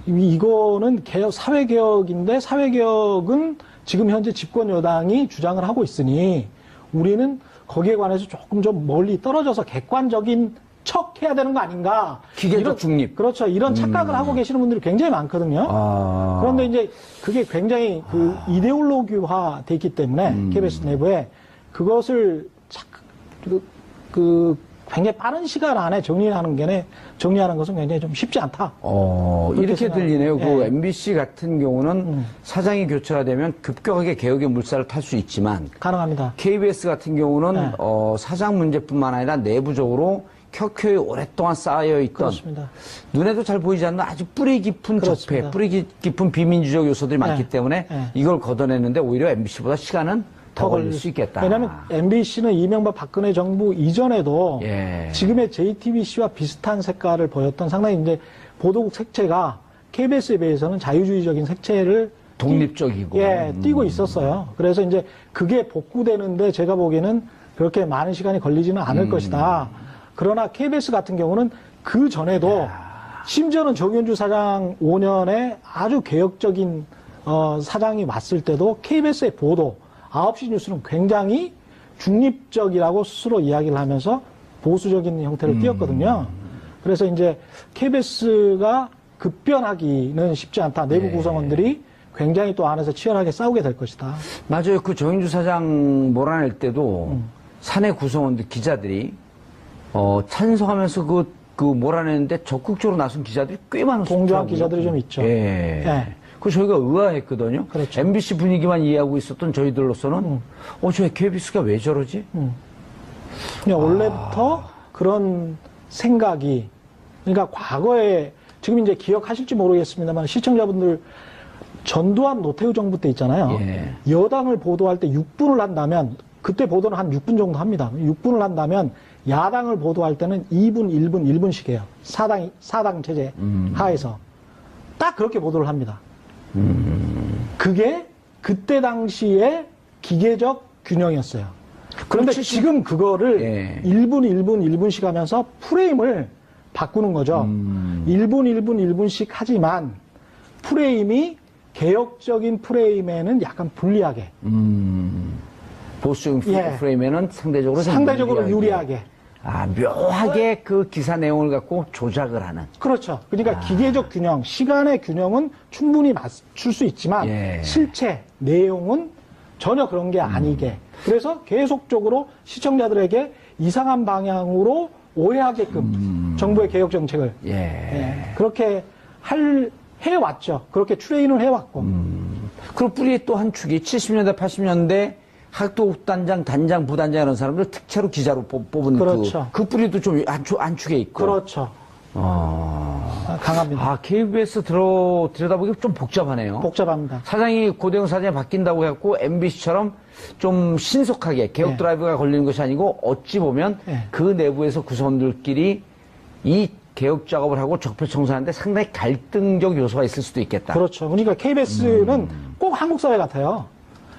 이거는 사회개혁인데 사회개혁은 지금 현재 집권 여당이 주장을 하고 있으니 우리는 거기에 관해서 조금 좀 멀리 떨어져서 객관적인 척 해야 되는 거 아닌가. 기계적 중립. 그렇죠. 이런 착각을 하고 계시는 분들이 굉장히 많거든요. 그런데 이제 그게 굉장히 그 이데올로기화 돼 있기 때문에 KBS 내부에 그것을 굉장히 빠른 시간 안에 정리하는 것은 굉장히 좀 쉽지 않다. 이렇게 들리네요. 예. 그 MBC 같은 경우는 사장이 교체가 되면 급격하게 개혁의 물살을 탈 수 있지만 가능합니다. KBS 같은 경우는 네. 사장 문제뿐만 아니라 내부적으로 켜켜이 오랫동안 쌓여있던 그렇습니다. 눈에도 잘 보이지 않는 아주 뿌리 깊은 그렇습니다. 적폐, 뿌리 깊은 비민주적 요소들이 많기 네. 때문에 네. 이걸 걷어내는데 오히려 MBC보다 시간은 더 걸릴 수 있겠다. 왜냐하면 MBC는 이명박 박근혜 정부 이전에도 예. 지금의 JTBC와 비슷한 색깔을 보였던 상당히 이제 보도국 색채가 KBS에 비해서는 자유주의적인 색채를 독립적이고. 띄고 있었어요. 그래서 이제 그게 복구되는데 제가 보기에는 그렇게 많은 시간이 걸리지는 않을 것이다. 그러나 KBS 같은 경우는 그 전에도 심지어는 정윤주 사장 5년에 아주 개혁적인 사장이 왔을 때도 KBS의 보도 9시 뉴스는 굉장히 중립적이라고 스스로 이야기를 하면서 보수적인 형태를 띄었거든요. 그래서 이제 KBS가 급변하기는 쉽지 않다. 내부 구성원들이 굉장히 또 안에서 치열하게 싸우게 될 것이다. 맞아요. 그 정윤주 사장 몰아낼 때도 사내 구성원들 기자들이 찬성하면서 그 몰아내는데 적극적으로 나선 기자들이 꽤 많았어요. 공정한 기자들이 좀 있죠. 예. 그 저희가 의아했거든요. 그렇죠. MBC 분위기만 이해하고 있었던 저희들로서는 저 KBS가 왜 저러지? 그냥 원래부터 그런 생각이 그러니까 과거에 지금 이제 기억하실지 모르겠습니다만 시청자분들 전두환 노태우 정부 때 있잖아요. 예. 여당을 보도할 때 6분을 한다면 그때 보도는 한 6분 정도 합니다. 6분을 한다면 야당을 보도할 때는 2분, 1분, 1분씩 해요. 사당 체제 하에서. 딱 그렇게 보도를 합니다. 그게 그때 당시에 기계적 균형이었어요. 그런데 지금 그거를 1분, 1분, 1분씩 하면서 프레임을 바꾸는 거죠. 1분, 1분, 1분씩 하지만 프레임이 개혁적인 프레임에는 약간 불리하게. 보수적인 프레임에는 상대적으로 유리하게. 묘하게 그 기사 내용을 갖고 조작을 하는. 그렇죠. 그러니까 기계적 균형, 시간의 균형은 충분히 맞출 수 있지만 실체, 내용은 전혀 그런 게 아니게. 그래서 계속적으로 시청자들에게 이상한 방향으로 오해하게끔 정부의 개혁 정책을 그렇게 해왔죠. 그렇게 트레인을 해왔고. 그리고 뿌리의 또 한 축이 70년대, 80년대 학도단장, 단장, 부단장 이런 사람들 특채로 기자로 뽑은 그렇죠. 그 뿌리도 좀 안축에 있고. 그렇죠. 강합니다. KBS 들여다보기 좀 복잡하네요. 복잡합니다. 사장이 고대영 사장이 바뀐다고 해갖고 MBC처럼 좀 신속하게 개혁 드라이브가 걸리는 것이 아니고 어찌 보면 그 내부에서 구성원들끼리 이 개혁 작업을 하고 적폐 청산하는데 상당히 갈등적 요소가 있을 수도 있겠다. 그렇죠. 그러니까 KBS는 꼭 한국 사회 같아요.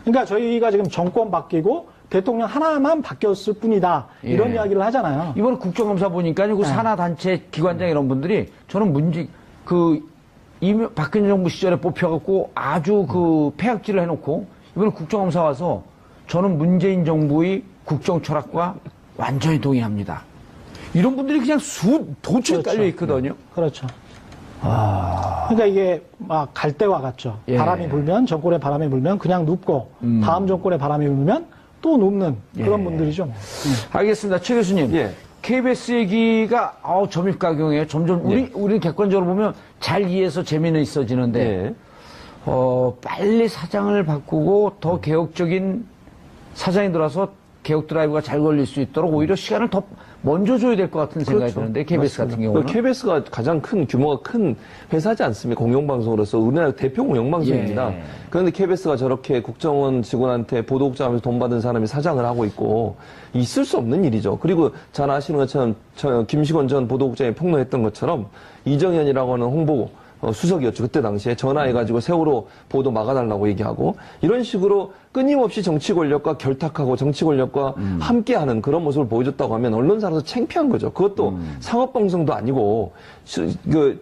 그러니까 저희가 지금 정권 바뀌고 대통령 하나만 바뀌었을 뿐이다. 이런 이야기를 하잖아요. 이번 국정감사 보니까 그 산하단체 기관장 이런 분들이 저는 박근혜 정부 시절에 뽑혀갖고 아주 폐악질을 해놓고 이번 국정감사 와서 저는 문재인 정부의 국정 철학과 완전히 동의합니다. 이런 분들이 그냥 도처에 깔려 있거든요. 그렇죠. 그러니까 이게 막 갈대와 같죠. 바람이 불면, 정권의 바람이 불면 그냥 눕고 다음 정권의 바람이 불면 또 눕는 그런 분들이죠. 알겠습니다. 최 교수님. KBS 얘기가 점입가경이에요. 점점 우리는 객관적으로 보면 잘 이해해서 재미는 있어지는데 빨리 사장을 바꾸고 더 개혁적인 사장이 들어서 개혁 드라이브가 잘 걸릴 수 있도록 오히려 시간을 더 먼저 줘야 될 것 같은 생각이 드는데 KBS 같은 경우는 KBS가 가장 규모가 큰 회사지 않습니까? 공영방송으로서 우리나라 대표 공영방송입니다. 그런데 KBS가 저렇게 국정원 직원한테 보도국장하면서 돈 받은 사람이 사장을 하고 있고 있을 수 없는 일이죠. 그리고 잘 아시는 것처럼 김식원 전 보도국장이 폭로했던 것처럼 이정현이라고 하는 홍보 수석이었죠. 그때 당시에 전화해가지고 세월호 보도 막아달라고 얘기하고 이런 식으로 끊임없이 정치 권력과 결탁하고 정치 권력과 함께하는 그런 모습을 보여줬다고 하면 언론사로서 창피한 거죠. 그것도 상업방송도 아니고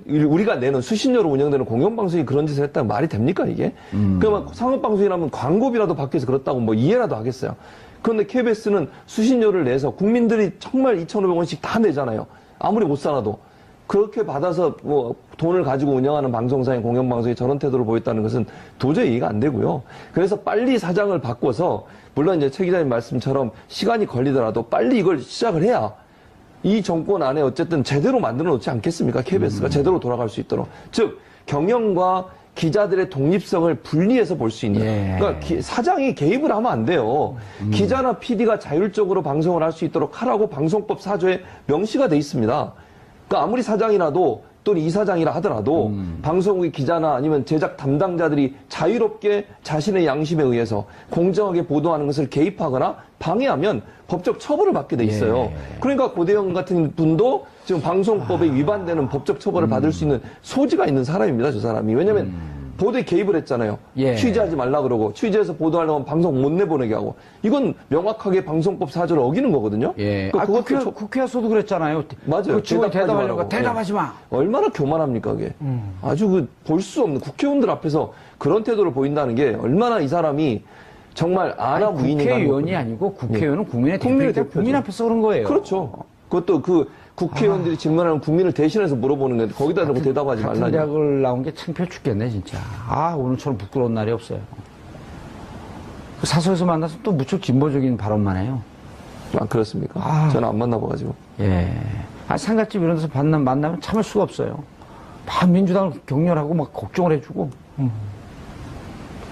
우리가 내는 수신료로 운영되는 공영방송이 그런 짓을 했다면 말이 됩니까 이게? 그러면 상업방송이라면 광고비라도 받기 위해서 그렇다고 뭐 이해라도 하겠어요. 그런데 KBS는 수신료를 내서 국민들이 정말 2,500원씩 다 내잖아요. 아무리 못 살아도. 그렇게 받아서 뭐 돈을 가지고 운영하는 방송사인 공영방송이 저런 태도를 보였다는 것은 도저히 이해가 안 되고요. 그래서 빨리 사장을 바꿔서 물론 이제 최 기자님 말씀처럼 시간이 걸리더라도 빨리 이걸 시작을 해야 이 정권 안에 어쨌든 제대로 만들어 놓지 않겠습니까? KBS가 제대로 돌아갈 수 있도록. 즉 경영과 기자들의 독립성을 분리해서 볼 수 있는. 그러니까 사장이 개입을 하면 안 돼요. 기자나 PD가 자율적으로 방송을 할 수 있도록 하라고 방송법 4조에 명시가 돼 있습니다. 그러니까 아무리 사장이라도 또는 이사장이라 하더라도 방송국의 기자나 아니면 제작 담당자들이 자유롭게 자신의 양심에 의해서 공정하게 보도하는 것을 개입하거나 방해하면 법적 처벌을 받게 돼 있어요. 그러니까 고대영 같은 분도 지금 방송법에 위반되는 법적 처벌을 받을 수 있는 소지가 있는 사람입니다. 저 사람이. 왜냐하면 보도에 개입을 했잖아요. 취재하지 말라 그러고 취재해서 보도하려면 방송 못 내보내게 하고 이건 명확하게 방송법 4조를 어기는 거거든요. 그러니까 국회에서도 그랬잖아요. 맞아요. 그 대답하려고 대답하지 마. 얼마나 교만합니까 그게. 아주 볼 수 없는 국회의원들 앞에서 그런 태도를 보인다는 게 얼마나 이 사람이 정말 아나무인인가. 국회의원이 아니고 국회의원은 국민의 대표이기 국민 앞에서 그런 거예요. 그렇죠. 그것도 국회의원들이 질문하면 국민을 대신해서 물어보는 건데 거기다 대고 대답하지 말라니. 같은 대학을 나온 게 창피해 죽겠네 진짜. 오늘처럼 부끄러운 날이 없어요. 사석에서 만나서 또 무척 진보적인 발언만 해요. 그렇습니까? 저는 안 만나봐가지고. 상갓집 이런 데서 만나면 참을 수가 없어요. 막 민주당을 격렬하고 막 걱정을 해주고.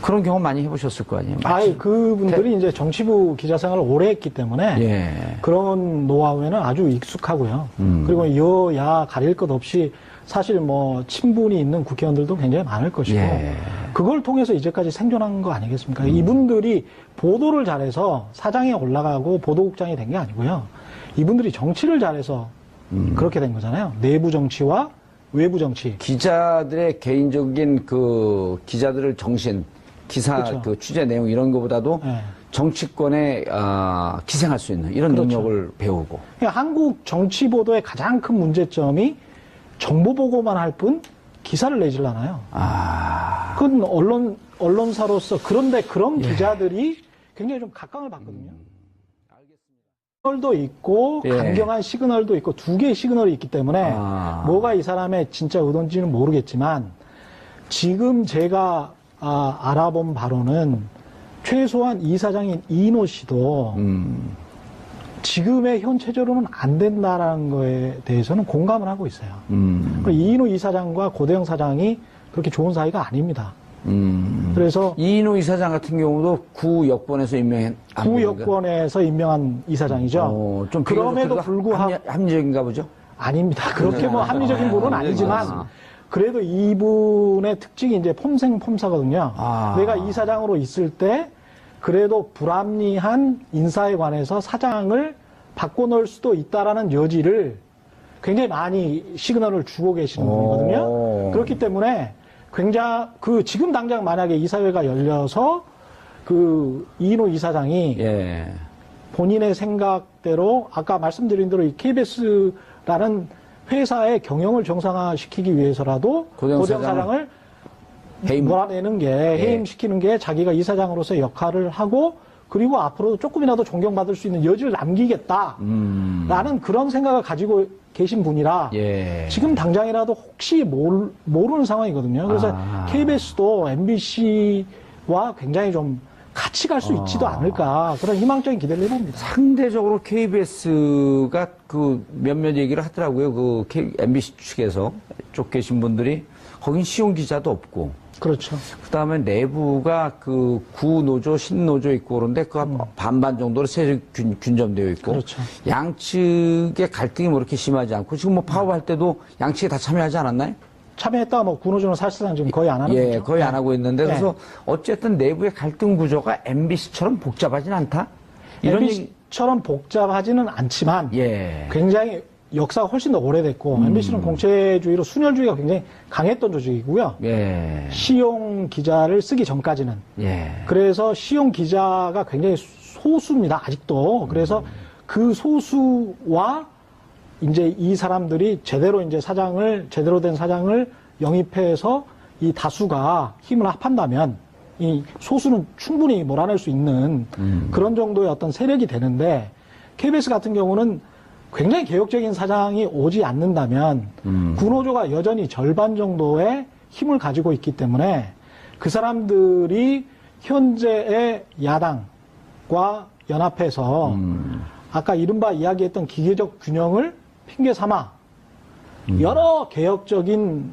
그런 경험 많이 해보셨을 거 아니에요? 그분들이 이제 정치부 기자 생활을 오래 했기 때문에 그런 노하우에는 아주 익숙하고요. 그리고 여야 가릴 것 없이 사실 뭐 친분이 있는 국회의원들도 굉장히 많을 것이고 그걸 통해서 이제까지 생존한 거 아니겠습니까? 이분들이 보도를 잘해서 사장에 올라가고 보도국장이 된 게 아니고요. 이분들이 정치를 잘해서 그렇게 된 거잖아요. 내부 정치와 외부 정치. 기자들의 개인적인 기자들을 기사 그렇죠. 취재 내용 이런 거보다도 정치권에 기생할 수 있는 이런 능력을 배우고. 그러니까 한국 정치 보도의 가장 큰 문제점이 정보 보고만 할 뿐 기사를 내질 않아요. 그건 언론사로서 그런데 그런 기자들이 굉장히 좀 각광을 받거든요. 시그널도 있고 강경한 시그널도 있고 두 개의 시그널이 있기 때문에 뭐가 이 사람의 진짜 의도인지는 모르겠지만 지금 제가 알아본 바로는 최소한 이사장인 이인호 씨도 지금의 현 체제로는 안 된다라는 거에 대해서는 공감을 하고 있어요. 이인호 이사장과 고대영 사장이 그렇게 좋은 사이가 아닙니다. 그래서 이인호 이사장 같은 경우도 구 여권에서 임명한 이사장이죠. 좀 그럼에도 불구하고 합리적인가 보죠? 아닙니다. 그렇게 뭐 합리적인 분은 아니지만 그래도 이분의 특징이 이제 폼생폼사거든요. 내가 이사장으로 있을 때 그래도 불합리한 인사에 관해서 사장을 바꿔놓을 수도 있다라는 여지를 굉장히 많이 시그널을 주고 계시는 분이거든요. 그렇기 때문에 굉장히 지금 당장 만약에 이사회가 열려서 이인호 이사장이 본인의 생각대로 아까 말씀드린 대로 이 KBS라는 회사의 경영을 정상화시키기 위해서라도 고대영 사장을 몰아내는 게 해임시키는 게 자기가 이사장으로서의 역할을 하고 그리고 앞으로도 조금이라도 존경받을 수 있는 여지를 남기겠다라는 그런 생각을 가지고 계신 분이라 지금 당장이라도 혹시 모르는 상황이거든요. 그래서 KBS도 MBC와 굉장히 좀 같이 갈 수 있지도 않을까 그런 희망적인 기대를 해봅니다. 상대적으로 KBS가 몇몇 얘기를 하더라고요. MBC 측에서 쪽 계신 분들이 거긴 시용 기자도 없고. 그렇죠. 그다음에 내부가 구노조, 신노조 있고 그런데 반반 정도로 세력 균점되어 있고. 그렇죠. 양측의 갈등이 뭐 이렇게 심하지 않고 지금 뭐 파업할 때도 양측이 다 참여하지 않았나요? 참여했다가 뭐 구노조는 사실상 지금 거의 안 하는 거죠. 거의 안 하고 있는데 그래서 어쨌든 내부의 갈등 구조가 MBC처럼 복잡하진 않다. MBC처럼 복잡하지는 않지만 굉장히 역사가 훨씬 더 오래됐고 MBC는 공채주의로 순혈주의가 굉장히 강했던 조직이고요. 예. 시용 기자를 쓰기 전까지는. 예. 그래서 시용 기자가 굉장히 소수입니다. 아직도. 그래서 그 소수와 이제 이 사람들이 제대로 된 사장을 영입해서 이 다수가 힘을 합한다면 이 소수는 충분히 몰아낼 수 있는 그런 정도의 어떤 세력이 되는데 KBS 같은 경우는 굉장히 개혁적인 사장이 오지 않는다면 구노조가 여전히 절반 정도의 힘을 가지고 있기 때문에 그 사람들이 현재의 야당과 연합해서 아까 이른바 이야기했던 기계적 균형을 핑계 삼아 여러 개혁적인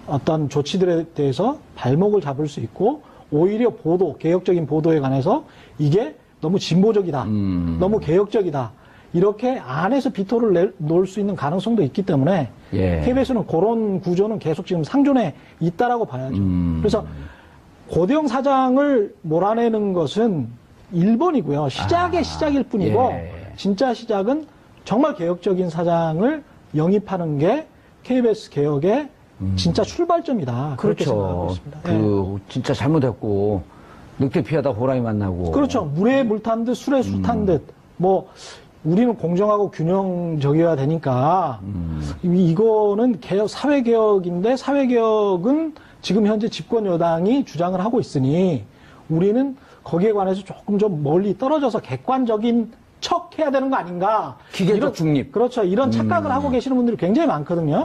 어떤 조치들에 대해서 발목을 잡을 수 있고 오히려 개혁적인 보도에 관해서 이게 너무 진보적이다, 너무 개혁적이다 이렇게 안에서 비토를 놓을 수 있는 가능성도 있기 때문에 KBS는 그런 구조는 계속 지금 상존해 있다라고 봐야죠. 그래서 고대영 사장을 몰아내는 것은 1번이고요. 시작일 뿐이고 진짜 시작은 정말 개혁적인 사장을 영입하는 게 KBS 개혁의 진짜 출발점이다. 그렇게 생각하고 있습니다. 진짜 잘못했고 늑대 피하다 호랑이 만나고. 그렇죠. 물에 물 탄 듯 술에 술 탄 듯. 우리는 공정하고 균형적이어야 되니까 이거는 사회개혁인데 사회개혁은 지금 현재 집권 여당이 주장을 하고 있으니 우리는 거기에 관해서 조금 좀 멀리 떨어져서 객관적인 척 해야 되는 거 아닌가. 기계적 중립. 그렇죠. 이런 착각을 하고 계시는 분들이 굉장히 많거든요.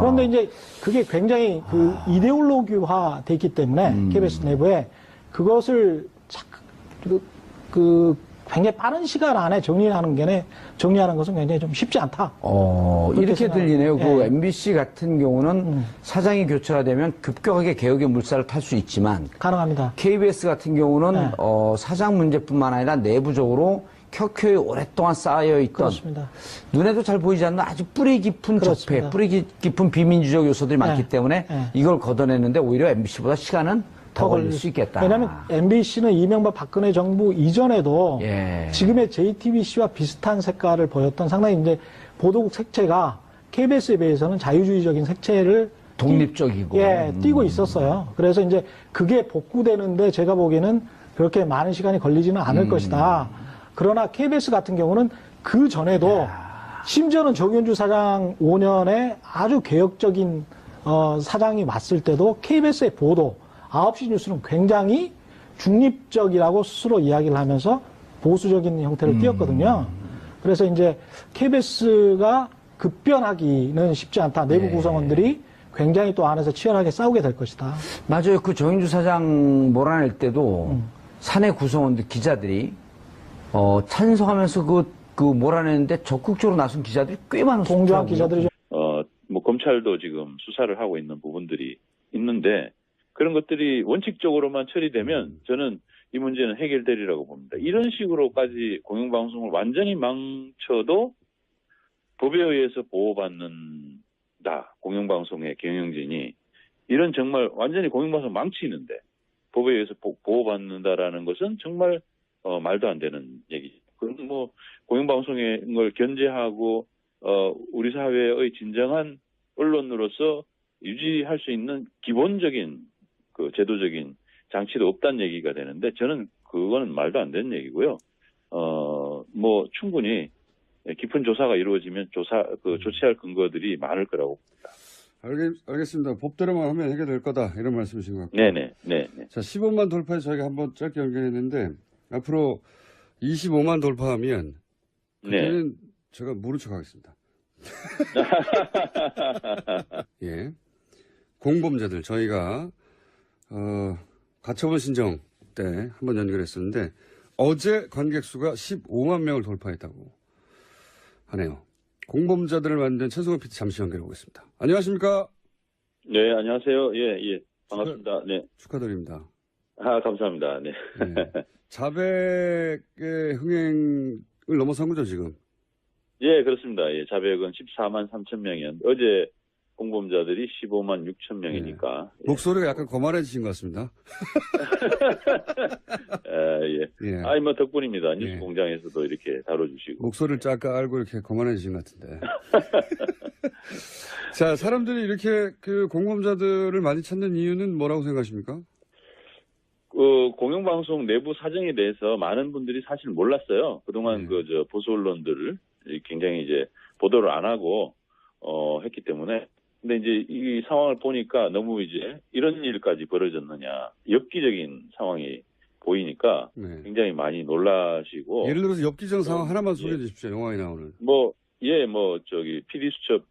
그런데 이제 그게 굉장히 이데올로기화 돼 있기 때문에 KBS 내부에 그것을 굉장히 빠른 시간 안에 정리하는 것은 굉장히 좀 쉽지 않다. 이렇게 들리네요. MBC 같은 경우는 사장이 교체가 되면 급격하게 개혁의 물살을 탈 수 있지만 가능합니다. KBS 같은 경우는 사장 문제뿐만 아니라 내부적으로 켜켜이 오랫동안 쌓여있던 그렇습니다. 눈에도 잘 보이지 않는 아주 뿌리 깊은 적폐, 뿌리 깊은 비민주적 요소들이 많기 때문에 이걸 걷어내는데 오히려 MBC보다 시간은 더 걸릴 수 있겠다. 왜냐하면 MBC는 이명박 박근혜 정부 이전에도 지금의 JTBC와 비슷한 색깔을 보였던 상당히 이제 보도국 색채가 KBS에 비해서는 자유주의적인 색채를 독립적이고 띄고 있었어요. 그래서 이제 그게 복구되는데 제가 보기에는 그렇게 많은 시간이 걸리지는 않을 것이다. 그러나 KBS 같은 경우는 그 전에도 심지어는 정윤주 사장 5년에 아주 개혁적인 사장이 왔을 때도 KBS의 보도 9시 뉴스는 굉장히 중립적이라고 스스로 이야기를 하면서 보수적인 형태를 띄었거든요. 그래서 이제 KBS가 급변하기는 쉽지 않다. 내부 구성원들이 굉장히 또 안에서 치열하게 싸우게 될 것이다. 맞아요. 그 정윤주 사장 몰아낼 때도 사내 구성원들 기자들이 찬성하면서 그 몰아내는데 적극적으로 나선 기자들이 꽤 많았어요. 공정한 기자들이 검찰도 지금 수사를 하고 있는 부분들이 있는데 그런 것들이 원칙적으로만 처리되면 저는 이 문제는 해결되리라고 봅니다. 이런 식으로까지 공영방송을 완전히 망쳐도 법에 의해서 보호받는다. 공영방송의 경영진이. 이런 정말 완전히 공영방송 망치는데 법에 의해서 보호받는다라는 것은 정말 말도 안 되는 얘기죠. 그럼 공영방송의 걸 견제하고 우리 사회의 진정한 언론으로서 유지할 수 있는 기본적인 그 제도적인 장치도 없다는 얘기가 되는데 저는 그거는 말도 안 되는 얘기고요. 충분히 깊은 조사가 이루어지면 조치할 근거들이 많을 거라고 봅니다. 알겠습니다. 법대로만 하면 해결될 거다 이런 말씀이신 것 같고. 네네. 자, 15만 돌파에 저희가 한번 짧게 연결했는데 앞으로 25만 돌파하면 그때는 제가 모른 척하겠습니다. 예, 공범자들 저희가 가처분 신청 때 한번 연결했었는데 어제 관객 수가 15만 명을 돌파했다고 하네요. 공범자들을 만든 최승호 PD 잠시 연결해 보겠습니다. 안녕하십니까? 네, 안녕하세요. 예, 반갑습니다. 네, 축하드립니다. 감사합니다. 네. 자백의 흥행을 넘어선 거죠 지금? 예, 그렇습니다. 예, 자백은 14만 3천 명이었는데 어제 공범자들이 15만 6천 명이니까. 예. 목소리가 약간 거만해지신 것 같습니다. 예. 아이, 뭐, 덕분입니다. 뉴스 공장에서도 이렇게 다뤄주시고. 목소리를 쫙 알고 이렇게 거만해지신 것 같은데. 자, 사람들이 이렇게 그 공범자들을 많이 찾는 이유는 뭐라고 생각하십니까? 공영방송 내부 사정에 대해서 많은 분들이 사실 몰랐어요. 그동안 보수 언론들을 굉장히 이제 보도를 안 하고, 했기 때문에. 근데 이제 이 상황을 보니까 너무 이제 이런 일까지 벌어졌느냐. 엽기적인 상황이 보이니까 굉장히 많이 놀라시고. 예를 들어서 엽기적 상황 하나만 소개해 주십시오. 영화에 나오는. PD 수첩,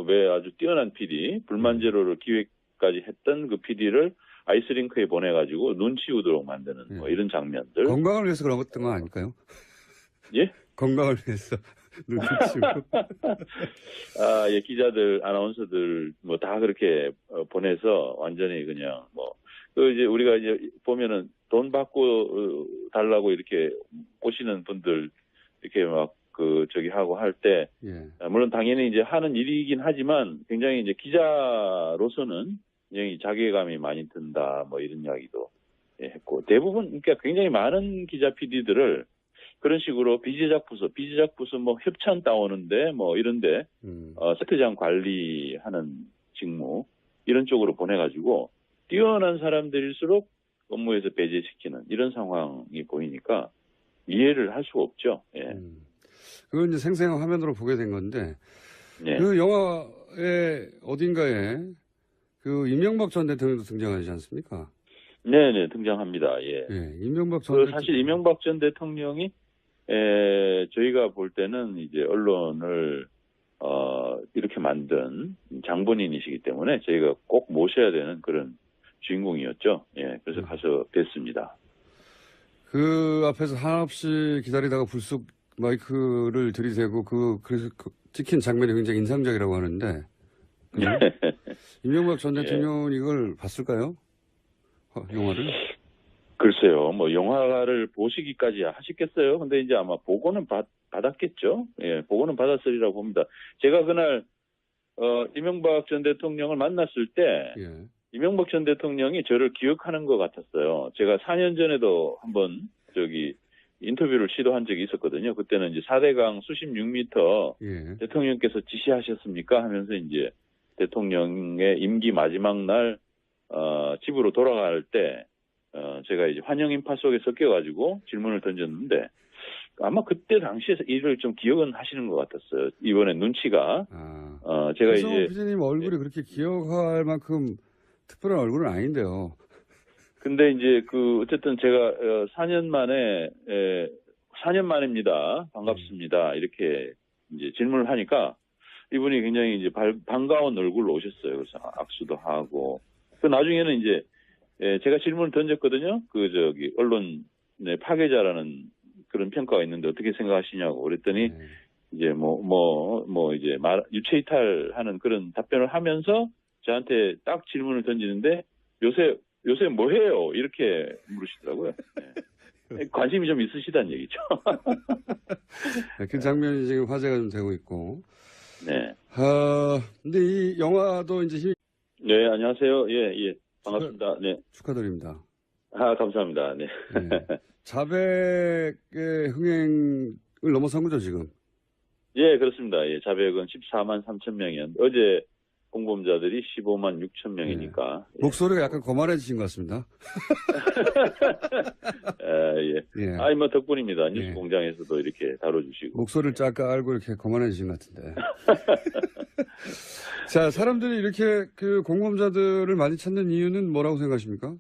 왜 아주 뛰어난 PD, 불만 제로를 기획까지 했던 그 PD를 아이스링크에 보내가지고 눈 치우도록 만드는 뭐 이런 장면들. 건강을 위해서 그런 것 아닐까요? 예? 건강을 위해서 눈 치우고. 기자들, 아나운서들 뭐 다 그렇게 보내서 완전히 그냥 이제 우리가 이제 보면은 돈 받고 달라고 이렇게 오시는 분들 이렇게 하고 할 때, 물론 당연히 이제 하는 일이긴 하지만 굉장히 이제 기자로서는 굉장히 자괴감이 많이 든다, 뭐 이런 이야기도 했고, 대부분, 그러니까 굉장히 많은 기자 PD들을 그런 식으로 비제작 부서 뭐 협찬 따오는데 뭐 이런데, 세트장 관리하는 직무, 이런 쪽으로 보내가지고, 뛰어난 사람들일수록 업무에서 배제시키는 이런 상황이 보이니까 이해를 할 수가 없죠. 그건 이제 생생한 화면으로 보게 된 건데, 그 영화의 어딘가에 그 이명박 전 대통령도 등장하지 않습니까? 네네, 등장합니다. 예. 이명박 전 사실 이명박 전 대통령이, 저희가 볼 때는 이제 언론을, 이렇게 만든 장본인이시기 때문에 저희가 꼭 모셔야 되는 그런 주인공이었죠. 그래서 가서 뵀습니다. 그 앞에서 한없이 기다리다가 불쑥 마이크를 들이대고 그래서 찍힌 장면이 굉장히 인상적이라고 하는데 이명박 전 대통령은 이걸 봤을까요? 영화를? 글쎄요, 뭐 영화를 보시기까지 하시겠어요? 근데 이제 아마 보고는 받았겠죠. 보고는 받았으리라고 봅니다. 제가 그날 이명박 전 대통령을 만났을 때 이명박 전 대통령이 저를 기억하는 것 같았어요. 제가 4년 전에도 한번 인터뷰를 시도한 적이 있었거든요. 그때는 이제 4대강 수십 6m 대통령께서 지시하셨습니까? 하면서 이제 대통령의 임기 마지막 날, 집으로 돌아갈 때, 제가 이제 환영 인파 속에 섞여가지고 질문을 던졌는데, 아마 그때 당시에 이를 좀 기억은 하시는 것 같았어요. 이번에 눈치가. 제가 이제. PD님 얼굴이 그렇게 기억할 만큼 특별한 얼굴은 아닌데요. 근데 이제 어쨌든 제가 4년 만입니다. 반갑습니다. 이렇게 이제 질문을 하니까 이분이 굉장히 이제 반가운 얼굴로 오셨어요. 그래서 악수도 하고. 나중에는 이제 제가 질문을 던졌거든요. 언론의 파괴자라는 그런 평가가 있는데 어떻게 생각하시냐고 그랬더니 이제 이제 유체이탈하는 그런 답변을 하면서 저한테 딱 질문을 던지는데 요새 뭐 해요? 이렇게 물으시더라고요. 관심이 좀 있으시다는 얘기죠. 그 장면이 지금 화제가 좀 되고 있고. 네. 근데 이 영화도 이제 네, 안녕하세요. 예. 반갑습니다. 네. 축하드립니다. 감사합니다. 네. 자백의 흥행을 넘어선 거죠, 지금? 예, 그렇습니다. 자백은 14만 3천 명이었는데, 어제 공범자들이 15만 6천 명이니까. 목소리가 약간 거만해지신 것 같습니다. 아이, 뭐, 덕분입니다. 뉴스 공장에서도 이렇게 다뤄주시고. 목소리를 쫙 알고 이렇게 거만해지신 것 같은데. 자, 사람들이 이렇게 그 공범자들을 많이 찾는 이유는 뭐라고 생각하십니까?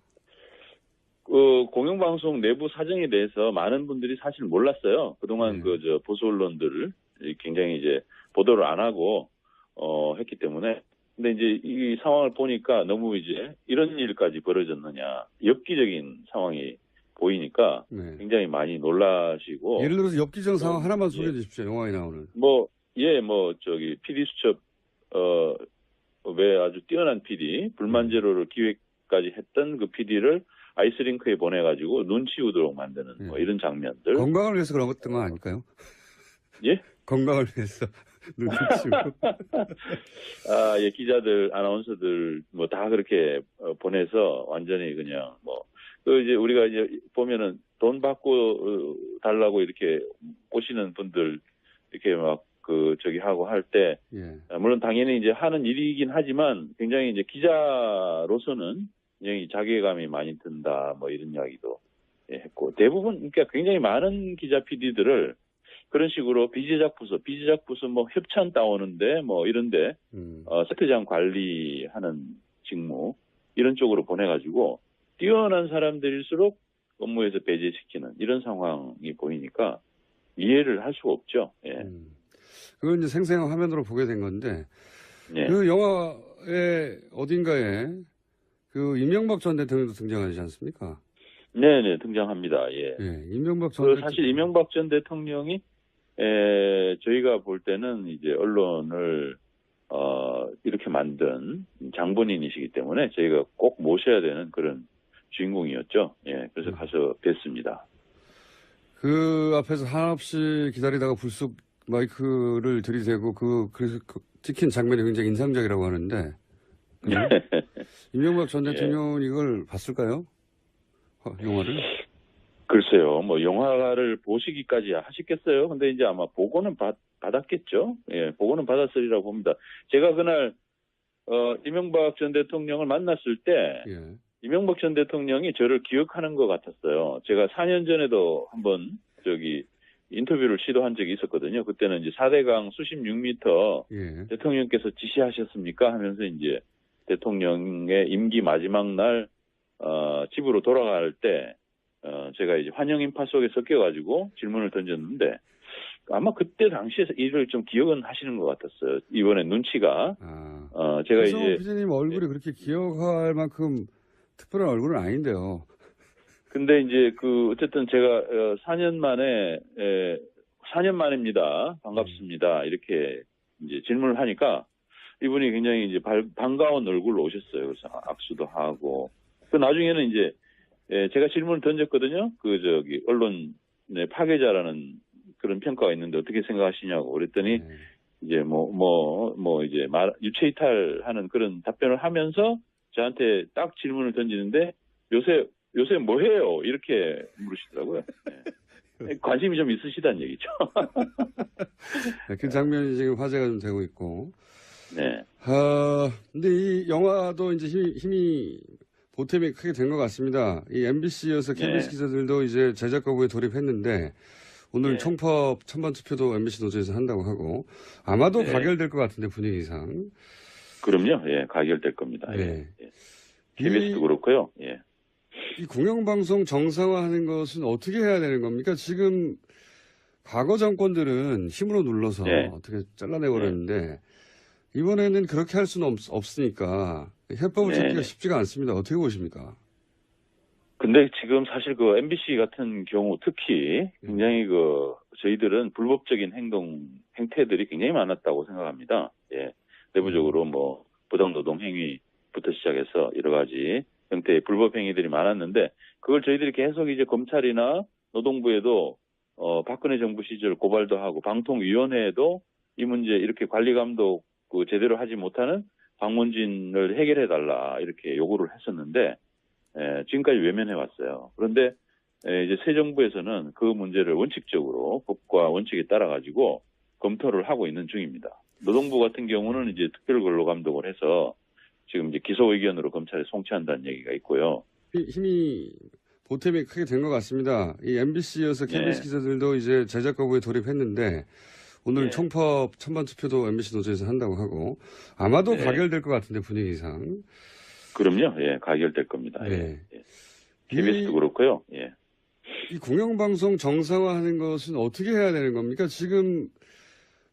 공영방송 내부 사정에 대해서 많은 분들이 사실 몰랐어요. 그동안 보수 언론들을 굉장히 이제 보도를 안 하고, 했기 때문에. 근데 이제 이 상황을 보니까 너무 이제 이런 일까지 벌어졌느냐. 엽기적인 상황이 보이니까 굉장히 많이 놀라시고. 예를 들어서 엽기적 상황 하나만 소개해 주십시오. 영화에 나오는. PD 수첩, 왜 아주 뛰어난 PD, 불만 제로를 기획까지 했던 그 PD를 아이스링크에 보내가지고 눈 치우도록 만드는 뭐 이런 장면들. 건강을 위해서 그런 것 아닐까요? 예? 건강을 위해서 예, 기자들, 아나운서들 뭐 다 그렇게 보내서 완전히 그냥 이제 우리가 이제 보면은 돈 받고 달라고 이렇게 오시는 분들 이렇게 하고 할 때, 물론 당연히 이제 하는 일이긴 하지만 굉장히 이제 기자로서는 굉장히 자괴감이 많이 든다, 이런 이야기도 했고, 대부분, 그러니까 굉장히 많은 기자 PD들을 그런 식으로 비제작 부서 협찬 따오는데, 이런데, 세트장 관리하는 직무, 이런 쪽으로 보내가지고, 뛰어난 사람들일수록 업무에서 배제시키는 이런 상황이 보이니까 이해를 할 수가 없죠. 예. 그건 이제 생생한 화면으로 보게 된 건데, 예. 그 영화의 어딘가에 그 이명박 전 대통령도 등장하지 않습니까? 네네, 등장합니다. 예. 이명박 전 사실 이명박 전 대통령이, 저희가 볼 때는 이제 언론을, 이렇게 만든 장본인이시기 때문에 저희가 꼭 모셔야 되는 그런 주인공이었죠. 예. 그래서 가서 뵀습니다. 그 앞에서 한없이 기다리다가 불쑥 마이크를 들이대고 그래서 찍힌 장면이 굉장히 인상적이라고 하는데 이명박 전 대통령은 이걸 봤을까요? 영화를? 글쎄요, 영화를 보시기까지 하시겠어요? 근데 이제 아마 보고는 받았겠죠? 예, 보고는 받았으리라고 봅니다. 제가 그날, 이명박 전 대통령을 만났을 때, 이명박 전 대통령이 저를 기억하는 것 같았어요. 제가 4년 전에도 한번, 인터뷰를 시도한 적이 있었거든요. 그때는 이제 4대강 수십 6m 대통령께서 지시하셨습니까? 하면서 이제 대통령의 임기 마지막 날, 집으로 돌아갈 때, 제가 이제 환영 인파 속에 섞여가지고 질문을 던졌는데, 아마 그때 당시에 이를 좀 기억은 하시는 것 같았어요. 이번에 눈치가. 제가 이제. PD님 얼굴이 그렇게 기억할 만큼 특별한 얼굴은 아닌데요. 근데 이제 어쨌든 제가 4년 만입니다. 반갑습니다. 이렇게 이제 질문을 하니까 이분이 굉장히 이제 반가운 얼굴로 오셨어요. 그래서 악수도 하고. 나중에는 이제, 제가 질문을 던졌거든요. 언론의 파괴자라는 그런 평가가 있는데 어떻게 생각하시냐고 그랬더니, 이제 이제 유체이탈하는 그런 답변을 하면서 저한테 딱 질문을 던지는데, 요새 뭐 해요? 이렇게 물으시더라고요. 네. 관심이 좀 있으시다는 얘기죠. 그 장면이 지금 화제가 좀 되고 있고. 네. 근데 이 영화도 이제 힘이 보탬이 크게 된 것 같습니다. 이 MBC여서 KBS 기자들도 이제 제작 거부에 돌입했는데 오늘 총법 찬반 투표도 MBC 노조에서 한다고 하고 아마도 가결될 것 같은데 분위기상. 그럼요. 예, 가결될 겁니다. 예. KBS도 그렇고요. 예. 이 공영방송 정상화하는 것은 어떻게 해야 되는 겁니까? 지금 과거 정권들은 힘으로 눌러서 어떻게 잘라내버렸는데 이번에는 그렇게 할 수는 없으니까 해법을 찾기가 쉽지가 않습니다. 어떻게 보십니까? 근데 지금 사실 MBC 같은 경우 특히 굉장히 저희들은 불법적인 행태들이 굉장히 많았다고 생각합니다. 예. 내부적으로 부당노동 행위부터 시작해서 여러 가지 형태의 불법 행위들이 많았는데 그걸 저희들이 계속 이제 검찰이나 노동부에도 박근혜 정부 시절 고발도 하고 방통위원회에도 이 문제 이렇게 관리 감독 제대로 하지 못하는 방문진을 해결해 달라 이렇게 요구를 했었는데 지금까지 외면해 왔어요. 그런데 이제 새 정부에서는 그 문제를 원칙적으로 법과 원칙에 따라 가지고 검토를 하고 있는 중입니다. 노동부 같은 경우는 이제 특별 근로 감독을 해서 지금 이제 기소 의견으로 검찰에 송치한다는 얘기가 있고요. 힘이 보탬이 크게 된 것 같습니다. 이 MBC여서 KBS 기자들도 이제 제작 거부에 돌입했는데 오늘 총법 찬반 투표도 MBC 노조에서 한다고 하고 아마도 가결될 것 같은데 분위기상. 그럼요. 예, 가결될 겁니다. 예. KBS도 그렇고요. 예. 이 공영방송 정상화하는 것은 어떻게 해야 되는 겁니까? 지금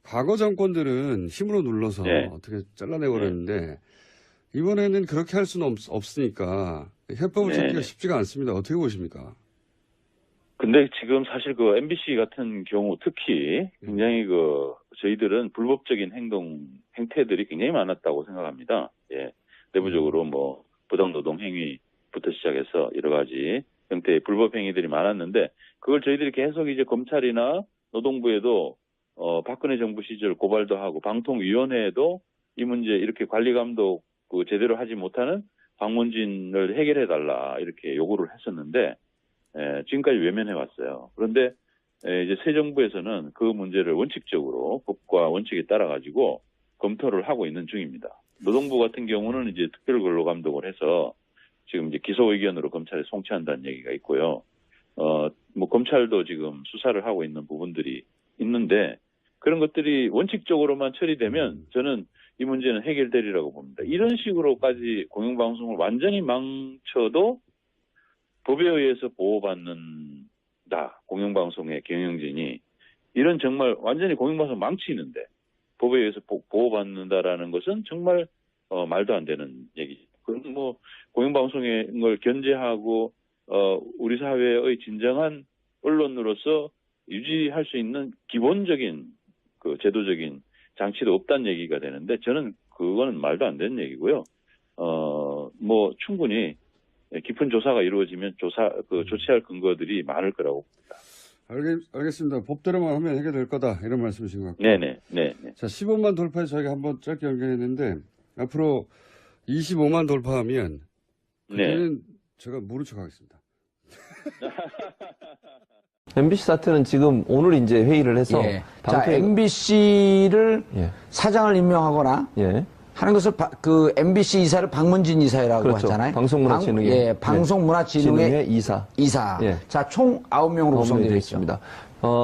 과거 정권들은 힘으로 눌러서 어떻게 잘라내버렸는데 이번에는 그렇게 할 수는 없으니까 해법을 찾기가 쉽지가 않습니다. 어떻게 보십니까? 근데 지금 사실 MBC 같은 경우 특히 굉장히 저희들은 불법적인 행태들이 굉장히 많았다고 생각합니다. 예. 내부적으로 부당노동 행위부터 시작해서 여러 가지 형태의 불법 행위들이 많았는데 그걸 저희들이 계속 이제 검찰이나 노동부에도 박근혜 정부 시절 고발도 하고 방통위원회에도 이 문제 이렇게 관리 감독 제대로 하지 못하는 방문진을 해결해달라 이렇게 요구를 했었는데 지금까지 외면해 왔어요. 그런데 이제 새 정부에서는 그 문제를 원칙적으로 법과 원칙에 따라 가지고 검토를 하고 있는 중입니다. 노동부 같은 경우는 이제 특별근로감독을 해서 지금 이제 기소 의견으로 검찰에 송치한다는 얘기가 있고요. 뭐 검찰도 지금 수사를 하고 있는 부분들이 있는데 그런 것들이 원칙적으로만 처리되면 저는 이 문제는 해결되리라고 봅니다. 이런 식으로까지 공영방송을 완전히 망쳐도 법에 의해서 보호받는다. 공영방송의 경영진이. 이런 정말 완전히 공영방송 망치는데 법에 의해서 보호받는다라는 것은 정말 말도 안 되는 얘기죠. 그럼 뭐 공영방송의 걸 견제하고 우리 사회의 진정한 언론으로서 유지할 수 있는 기본적인 그 제도적인 장치도 없다는 얘기가 되는데 저는 그거는 말도 안 되는 얘기고요. 뭐 충분히 깊은 조사가 이루어지면 조치할 근거들이 많을 거라고 봅니다. 알겠습니다. 법대로만 하면 해결될 거다 이런 말씀이신 것 같고요. 네네. 자, 15만 돌파에 저희가 한번 짧게 연결했는데 앞으로 25만 돌파하면 그때는 제가 모른 척하겠습니다. MBC 사태는 지금 오늘 이제 회의를 해서 자, MBC를 사장을 임명하거나 하는 것을 그 MBC 이사를 방문진 이사라고 하잖아요. 방송문화진흥회 방송문화진흥회 이사. 자, 총 9명으로 구성되어 있습니다.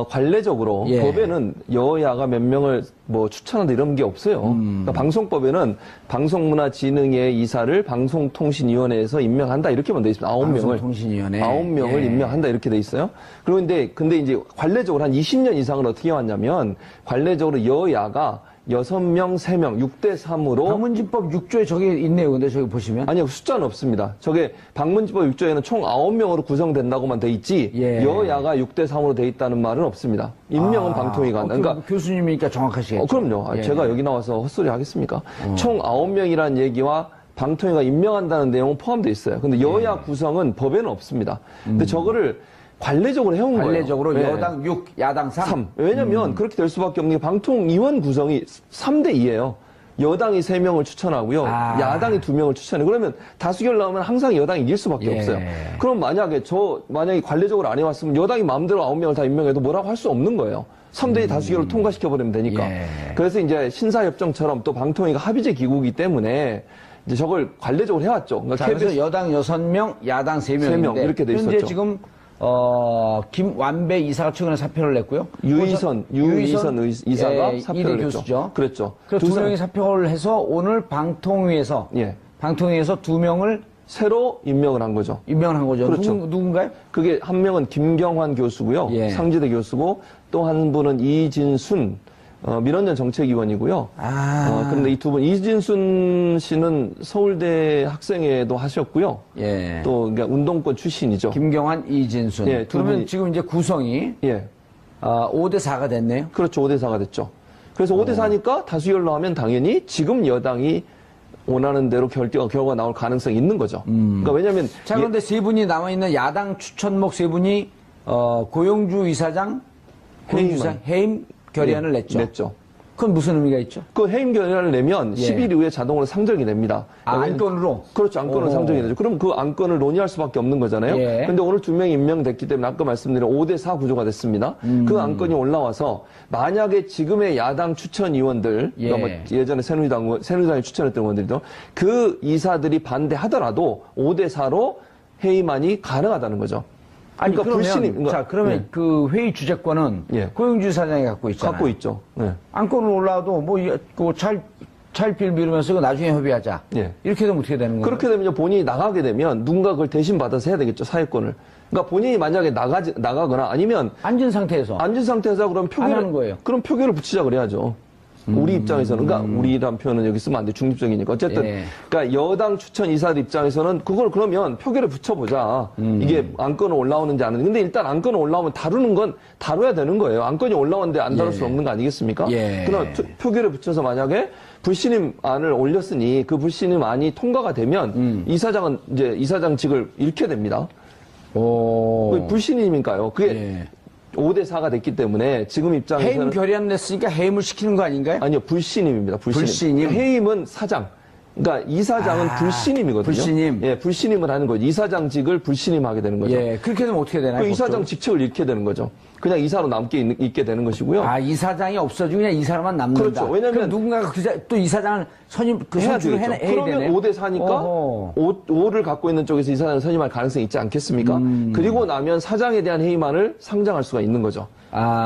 관례적으로 법에는 여야가 몇 명을 뭐 추천한다 이런 게 없어요. 그러니까 방송법에는 방송문화진흥회 이사를 방송통신위원회에서 임명한다 이렇게만 돼 있습니다. 9명을. 방송통신위원회. 9명을 임명한다 이렇게 돼 있어요. 그런데 근데 이제 관례적으로 한 20년 이상을 어떻게 해왔냐면 관례적으로 여야가 6명, 3명, 6대3으로. 방문진법 6조에 저게 있네요. 근데 저기 보시면. 아니요, 숫자는 없습니다. 저게 방문진법 6조에는 총 9명으로 구성된다고만 돼 있지, 여야가 6대3으로 돼 있다는 말은 없습니다. 임명은 방통위가 한다. 그러니까. 교수님이니까 정확하시겠죠. 그럼요. 제가 여기 나와서 헛소리 하겠습니까? 총 9명이라는 얘기와 방통위가 임명한다는 내용은 포함되어 있어요. 근데 여야 구성은 법에는 없습니다. 근데 저거를 관례적으로 해온 거예요. 관례적으로 여당 6, 야당 3. 왜냐면 그렇게 될 수밖에 없는 게 방통위원 구성이 3대2예요. 여당이 3명을 추천하고요. 야당이 2명을 추천해요. 그러면 다수결 나오면 항상 여당이 이길 수밖에 없어요. 그럼 만약에 관례적으로 안 해왔으면 여당이 마음대로 9명을 다 임명해도 뭐라고 할 수 없는 거예요. 3대2 다수결을 통과시켜버리면 되니까. 그래서 이제 신사협정처럼 또 방통위가 합의제 기구이기 때문에 이제 저걸 관례적으로 해왔죠. 그러니까 그래서 여당 6명, 야당 3명인데 3명 이렇게 돼 있었죠. 현재 지금 김완배 이사가 최근에 사표를 냈고요. 유희선 이사가 사표를 냈죠. 교수죠. 그랬죠. 그래서 2명이 사표를 해서 오늘 방통위에서 2명을 새로 임명을 한 거죠. 그렇죠. 누군가요? 그게 한 명은 김경환 교수고요. 상지대 교수고 또 한 분은 이진순 민원연 정책위원이고요. 그런데 이 두 분, 이진순 씨는 서울대 학생회도 하셨고요. 또, 그러니까 운동권 출신이죠. 김경환, 이진순. 그러면 지금 이제 구성이 5대4가 됐네요? 그렇죠. 5대4가 됐죠. 그래서 5대4니까 다수결로 하면 당연히 지금 여당이 원하는 대로 결과가 나올 가능성이 있는 거죠. 그러니까 왜냐면. 자, 그런데 세 분이 남아있는 야당 추천목 세 분이, 고용주 이사장, 해임 결의안을 냈죠. 그건 무슨 의미가 있죠? 그 해임 결의안을 내면 10일 이후에 자동으로 상정이 됩니다. 안건으로? 그렇죠. 안건으로 상정이 되죠. 그럼 그 안건을 논의할 수밖에 없는 거잖아요. 근데 오늘 2명이 임명됐기 때문에 아까 말씀드린 5대4 구조가 됐습니다. 그 안건이 올라와서 만약에 지금의 야당 추천위원들, 그러니까 뭐 예전에 새누리당이 추천했던 의원들이죠. 그 이사들이 반대하더라도 5대4로 해임안이 가능하다는 거죠. 아니, 그러면, 그러면 그 회의 주재권은 고용주 사장이 갖고 있잖아요. 갖고 있죠. 안건을 올라와도 차일피일 미루면서 나중에 협의하자. 이렇게 되면 어떻게 되는 거예요? 그렇게 되면 본인이 나가게 되면 누군가 그걸 대신 받아서 해야 되겠죠, 사회권을. 그러니까 본인이 만약에 나가거나 아니면. 앉은 상태에서 그럼 표결을 붙이자 그래야죠. 우리 입장에서는, 그러니까 우리란 표현은 여기 쓰면 안 돼. 중립적이니까. 어쨌든, 그러니까 여당 추천 이사들 입장에서는 그걸 그러면 표결에 붙여보자. 이게 안건은 올라오는지 안 하는지. 근데 일단 안건은 올라오면 다루는 건 다뤄야 되는 거예요. 안건이 올라오는데 안 다룰 수 없는 거 아니겠습니까? 그럼 표결에 붙여서 만약에 불신임안을 올렸으니 그 불신임안이 통과가 되면 이사장은 이제 이사장직을 잃게 됩니다. 불신임이니까요. 그게 5대 4가 됐기 때문에 지금 입장에서는 해임 결의안 냈으니까 해임을 시키는 거 아닌가요? 아니요, 불신임입니다. 불신임. 해임은 사장. 그러니까 이사장은 불신임이거든요. 불신임. 예, 불신임을 하는 거죠. 이사장직을 불신임하게 되는 거죠. 예, 그렇게 되면 어떻게 되나요? 그 이사장 직책을 잃게 되는 거죠. 그냥 이사로 있게 되는 것이고요. 아, 이사장이 없어지고 그냥 이사람만 남는다. 그렇죠. 왜냐면 누군가가 또 이사장을 선출을 해야 그러면 되네. 5대 4니까 5를 갖고 있는 쪽에서 이사장을 선임할 가능성이 있지 않겠습니까? 그리고 나면 사장에 대한 해임안을 상정할 수가 있는 거죠.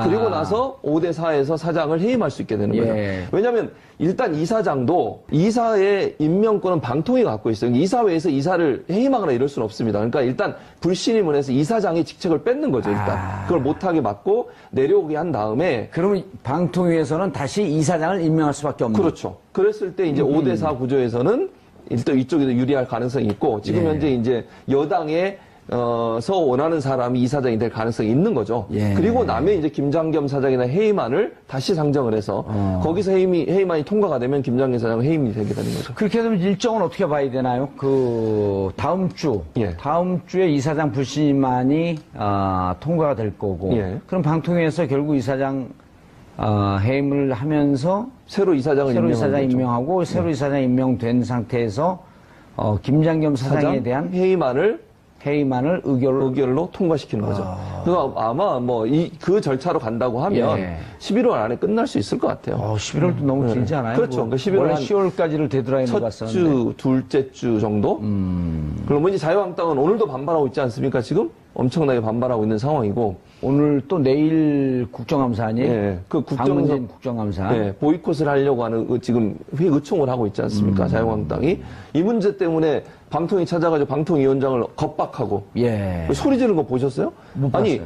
그리고 나서 5대 4에서 사장을 해임할 수 있게 되는 거죠. 왜냐하면 일단 이사장도 이사의 임명권은 방통위 갖고 있어요. 이사회에서 이사를 해임하거나 이럴 수는 없습니다. 그러니까 일단 불신임을 해서 이사장의 직책을 뺏는 거죠. 일단 그걸 못하게 막고 내려오게 한 다음에 그러면 방통위에서는 다시 이사장을 임명할 수밖에 없는. 그렇죠. 그랬을 때 이제 5대 4 구조에서는 일단 이쪽이 더 유리할 가능성이 있고 지금 현재 이제 여당의 서 원하는 사람이 이사장이 될 가능성이 있는 거죠. 그리고 나면 이제 김장겸 사장이나 해임안을 다시 상정을 해서 거기서 해임안이 통과가 되면 김장겸 사장은 해임이 되게 되는 거죠. 그렇게 되면 일정은 어떻게 봐야 되나요? 다음 주에 이사장 불신임안이 통과가 될 거고. 그럼 방통위에서 결국 이사장 해임을 하면서 새로 이사장 임명하고 새로 이사장 임명된 상태에서 김장겸 사장에 대한 해임안을 의결로 통과시키는 거죠. 그래서 아마 그 절차로 간다고 하면 11월 안에 끝날 수 있을 것 같아요. 11월도 너무 길지 않아요? 그렇죠. 그러니까 11월 원래 10월까지를 데드라인으로 봤었는데. 첫 주, 둘째 주 정도? 그럼 이제 자유한국당은 오늘도 반발하고 있지 않습니까, 지금? 엄청나게 반발하고 있는 상황이고. 오늘 또 내일 국정감사 아니에요? 박문진 국정감사. 보이콧을 하려고 하는 지금 의총을 하고 있지 않습니까, 자유한국당이. 이 문제 때문에 방통위 찾아가지고 방통위원장을 겁박하고. 소리 지르는 거 보셨어요? 못 봤어요. 아니,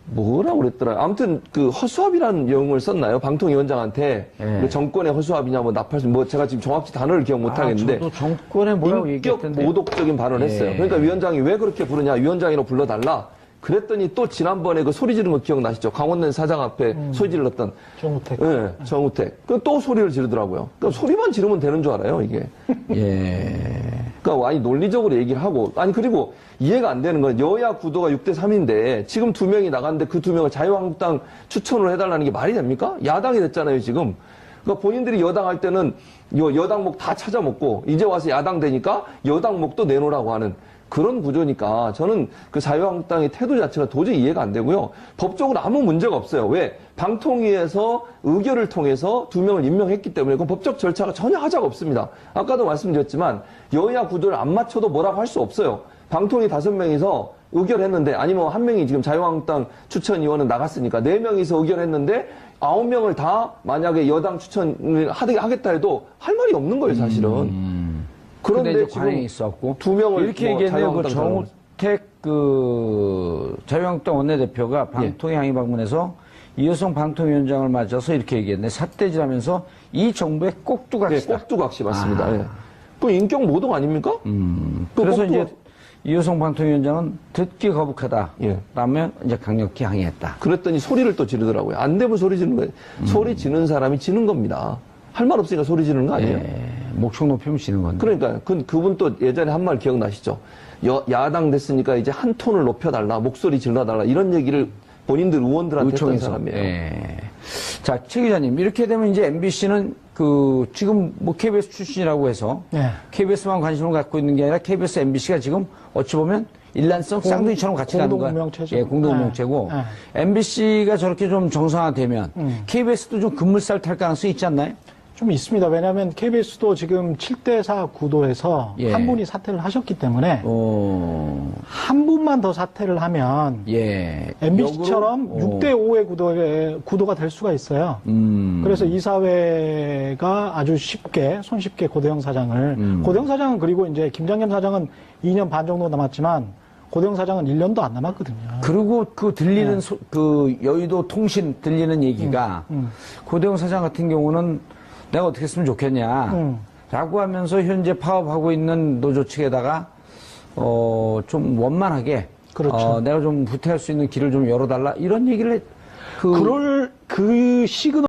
뭐라고 그랬더라. 아무튼 영어를 용어를 썼나요? 방통위원장한테 정권의 허수아비냐 제가 지금 정확히 단어를 기억 못 하겠는데. 저도 정권에 뭐라고 얘기했던데. 모독적인 발언을 했어요. 그러니까 위원장이 왜 그렇게 부르냐? 위원장으로 불러달라. 그랬더니 또 지난번에 그 소리 지르는 거 기억나시죠? 강원랜 사장 앞에 소리 질렀던. 정우택. 정우택. 또 소리를 지르더라고요. 그러니까 소리만 지르면 되는 줄 알아요, 이게. 그러니까 논리적으로 얘기를 하고. 그리고 이해가 안 되는 건 여야 구도가 6대 3인데 지금 2명이 나갔는데 그 2명을 자유한국당 추천을 해달라는 게 말이 됩니까? 야당이 됐잖아요, 지금. 그러니까 본인들이 여당 할 때는 여당목 다 찾아먹고 이제 와서 야당 되니까 여당목도 내놓으라고 하는 그런 구조니까 저는 그 자유한국당의 태도 자체가 도저히 이해가 안 되고요. 법적으로 아무 문제가 없어요. 왜? 방통위에서 의결을 통해서 2명을 임명했기 때문에 그 법적 절차가 전혀 하자가 없습니다. 아까도 말씀드렸지만 여야 구도를 안 맞춰도 뭐라고 할 수 없어요. 방통위 5명이서 의결했는데 아니면 1명이 지금 자유한국당 추천위원은 나갔으니까 4명이서 의결했는데 9명을 다 만약에 여당 추천을 하겠다 해도 할 말이 없는 거예요, 사실은. 그런데 지금 관행이 있었고 2명을 이렇게 얘기했네요. 그 정우택 자유한국당 원내대표가 방통위 항의 방문해서 이효성 방통위원장을 맞아서 이렇게 얘기했네. 삿대질하면서 이 정부의 꼭두각시다. 꼭두각시 맞습니다. 그 인격 모독 아닙니까? 그래서 이제 이효성 방통위원장은 듣기 거북하다. 라면 이제 강력히 항의했다. 그랬더니 소리를 또 지르더라고요. 안 되면 소리 지르는 거예요. 소리 지르는 사람이 지는 겁니다. 할 말 없으니까 소리 지르는 거 아니에요? 목청 높이면 지는 건데. 그러니까 그분 또 예전에 한 말 기억나시죠? 야당 됐으니까 이제 한 톤을 높여달라, 목소리 질러달라 이런 얘기를 본인들 의원들한테 했던 사람이에요. 자, 최 기자님 이렇게 되면 이제 MBC는 지금 KBS 출신이라고 해서 KBS만 관심을 갖고 있는 게 아니라 KBS, MBC가 지금 어찌 보면 일란성 쌍둥이처럼 같이 가는 거야. 공동명체죠. 공동명체고 MBC가 저렇게 좀 정상화되면 KBS도 좀 급물살 탈 가능성이 있지 않나요? 좀 있습니다. 왜냐하면 KBS도 지금 7대4 구도에서 한 분이 사퇴를 하셨기 때문에 한 분만 더 사퇴를 하면 MBC처럼 6대5의 구도가 될 수가 있어요. 그래서 이사회가 아주 손쉽게 고대영 사장을 고대영 사장은 그리고 이제 김장겸 사장은 2년 반 정도 남았지만 고대영 사장은 1년도 안 남았거든요. 그리고 들리는 여의도 통신 들리는 얘기가 고대영 사장 같은 경우는 내가 어떻게 했으면 좋겠냐 라고 하면서 현재 파업하고 있는 노조 측에다가 좀 원만하게 내가 좀 후퇴할 수 있는 길을 좀 열어달라 이런 얘기를 그 시그널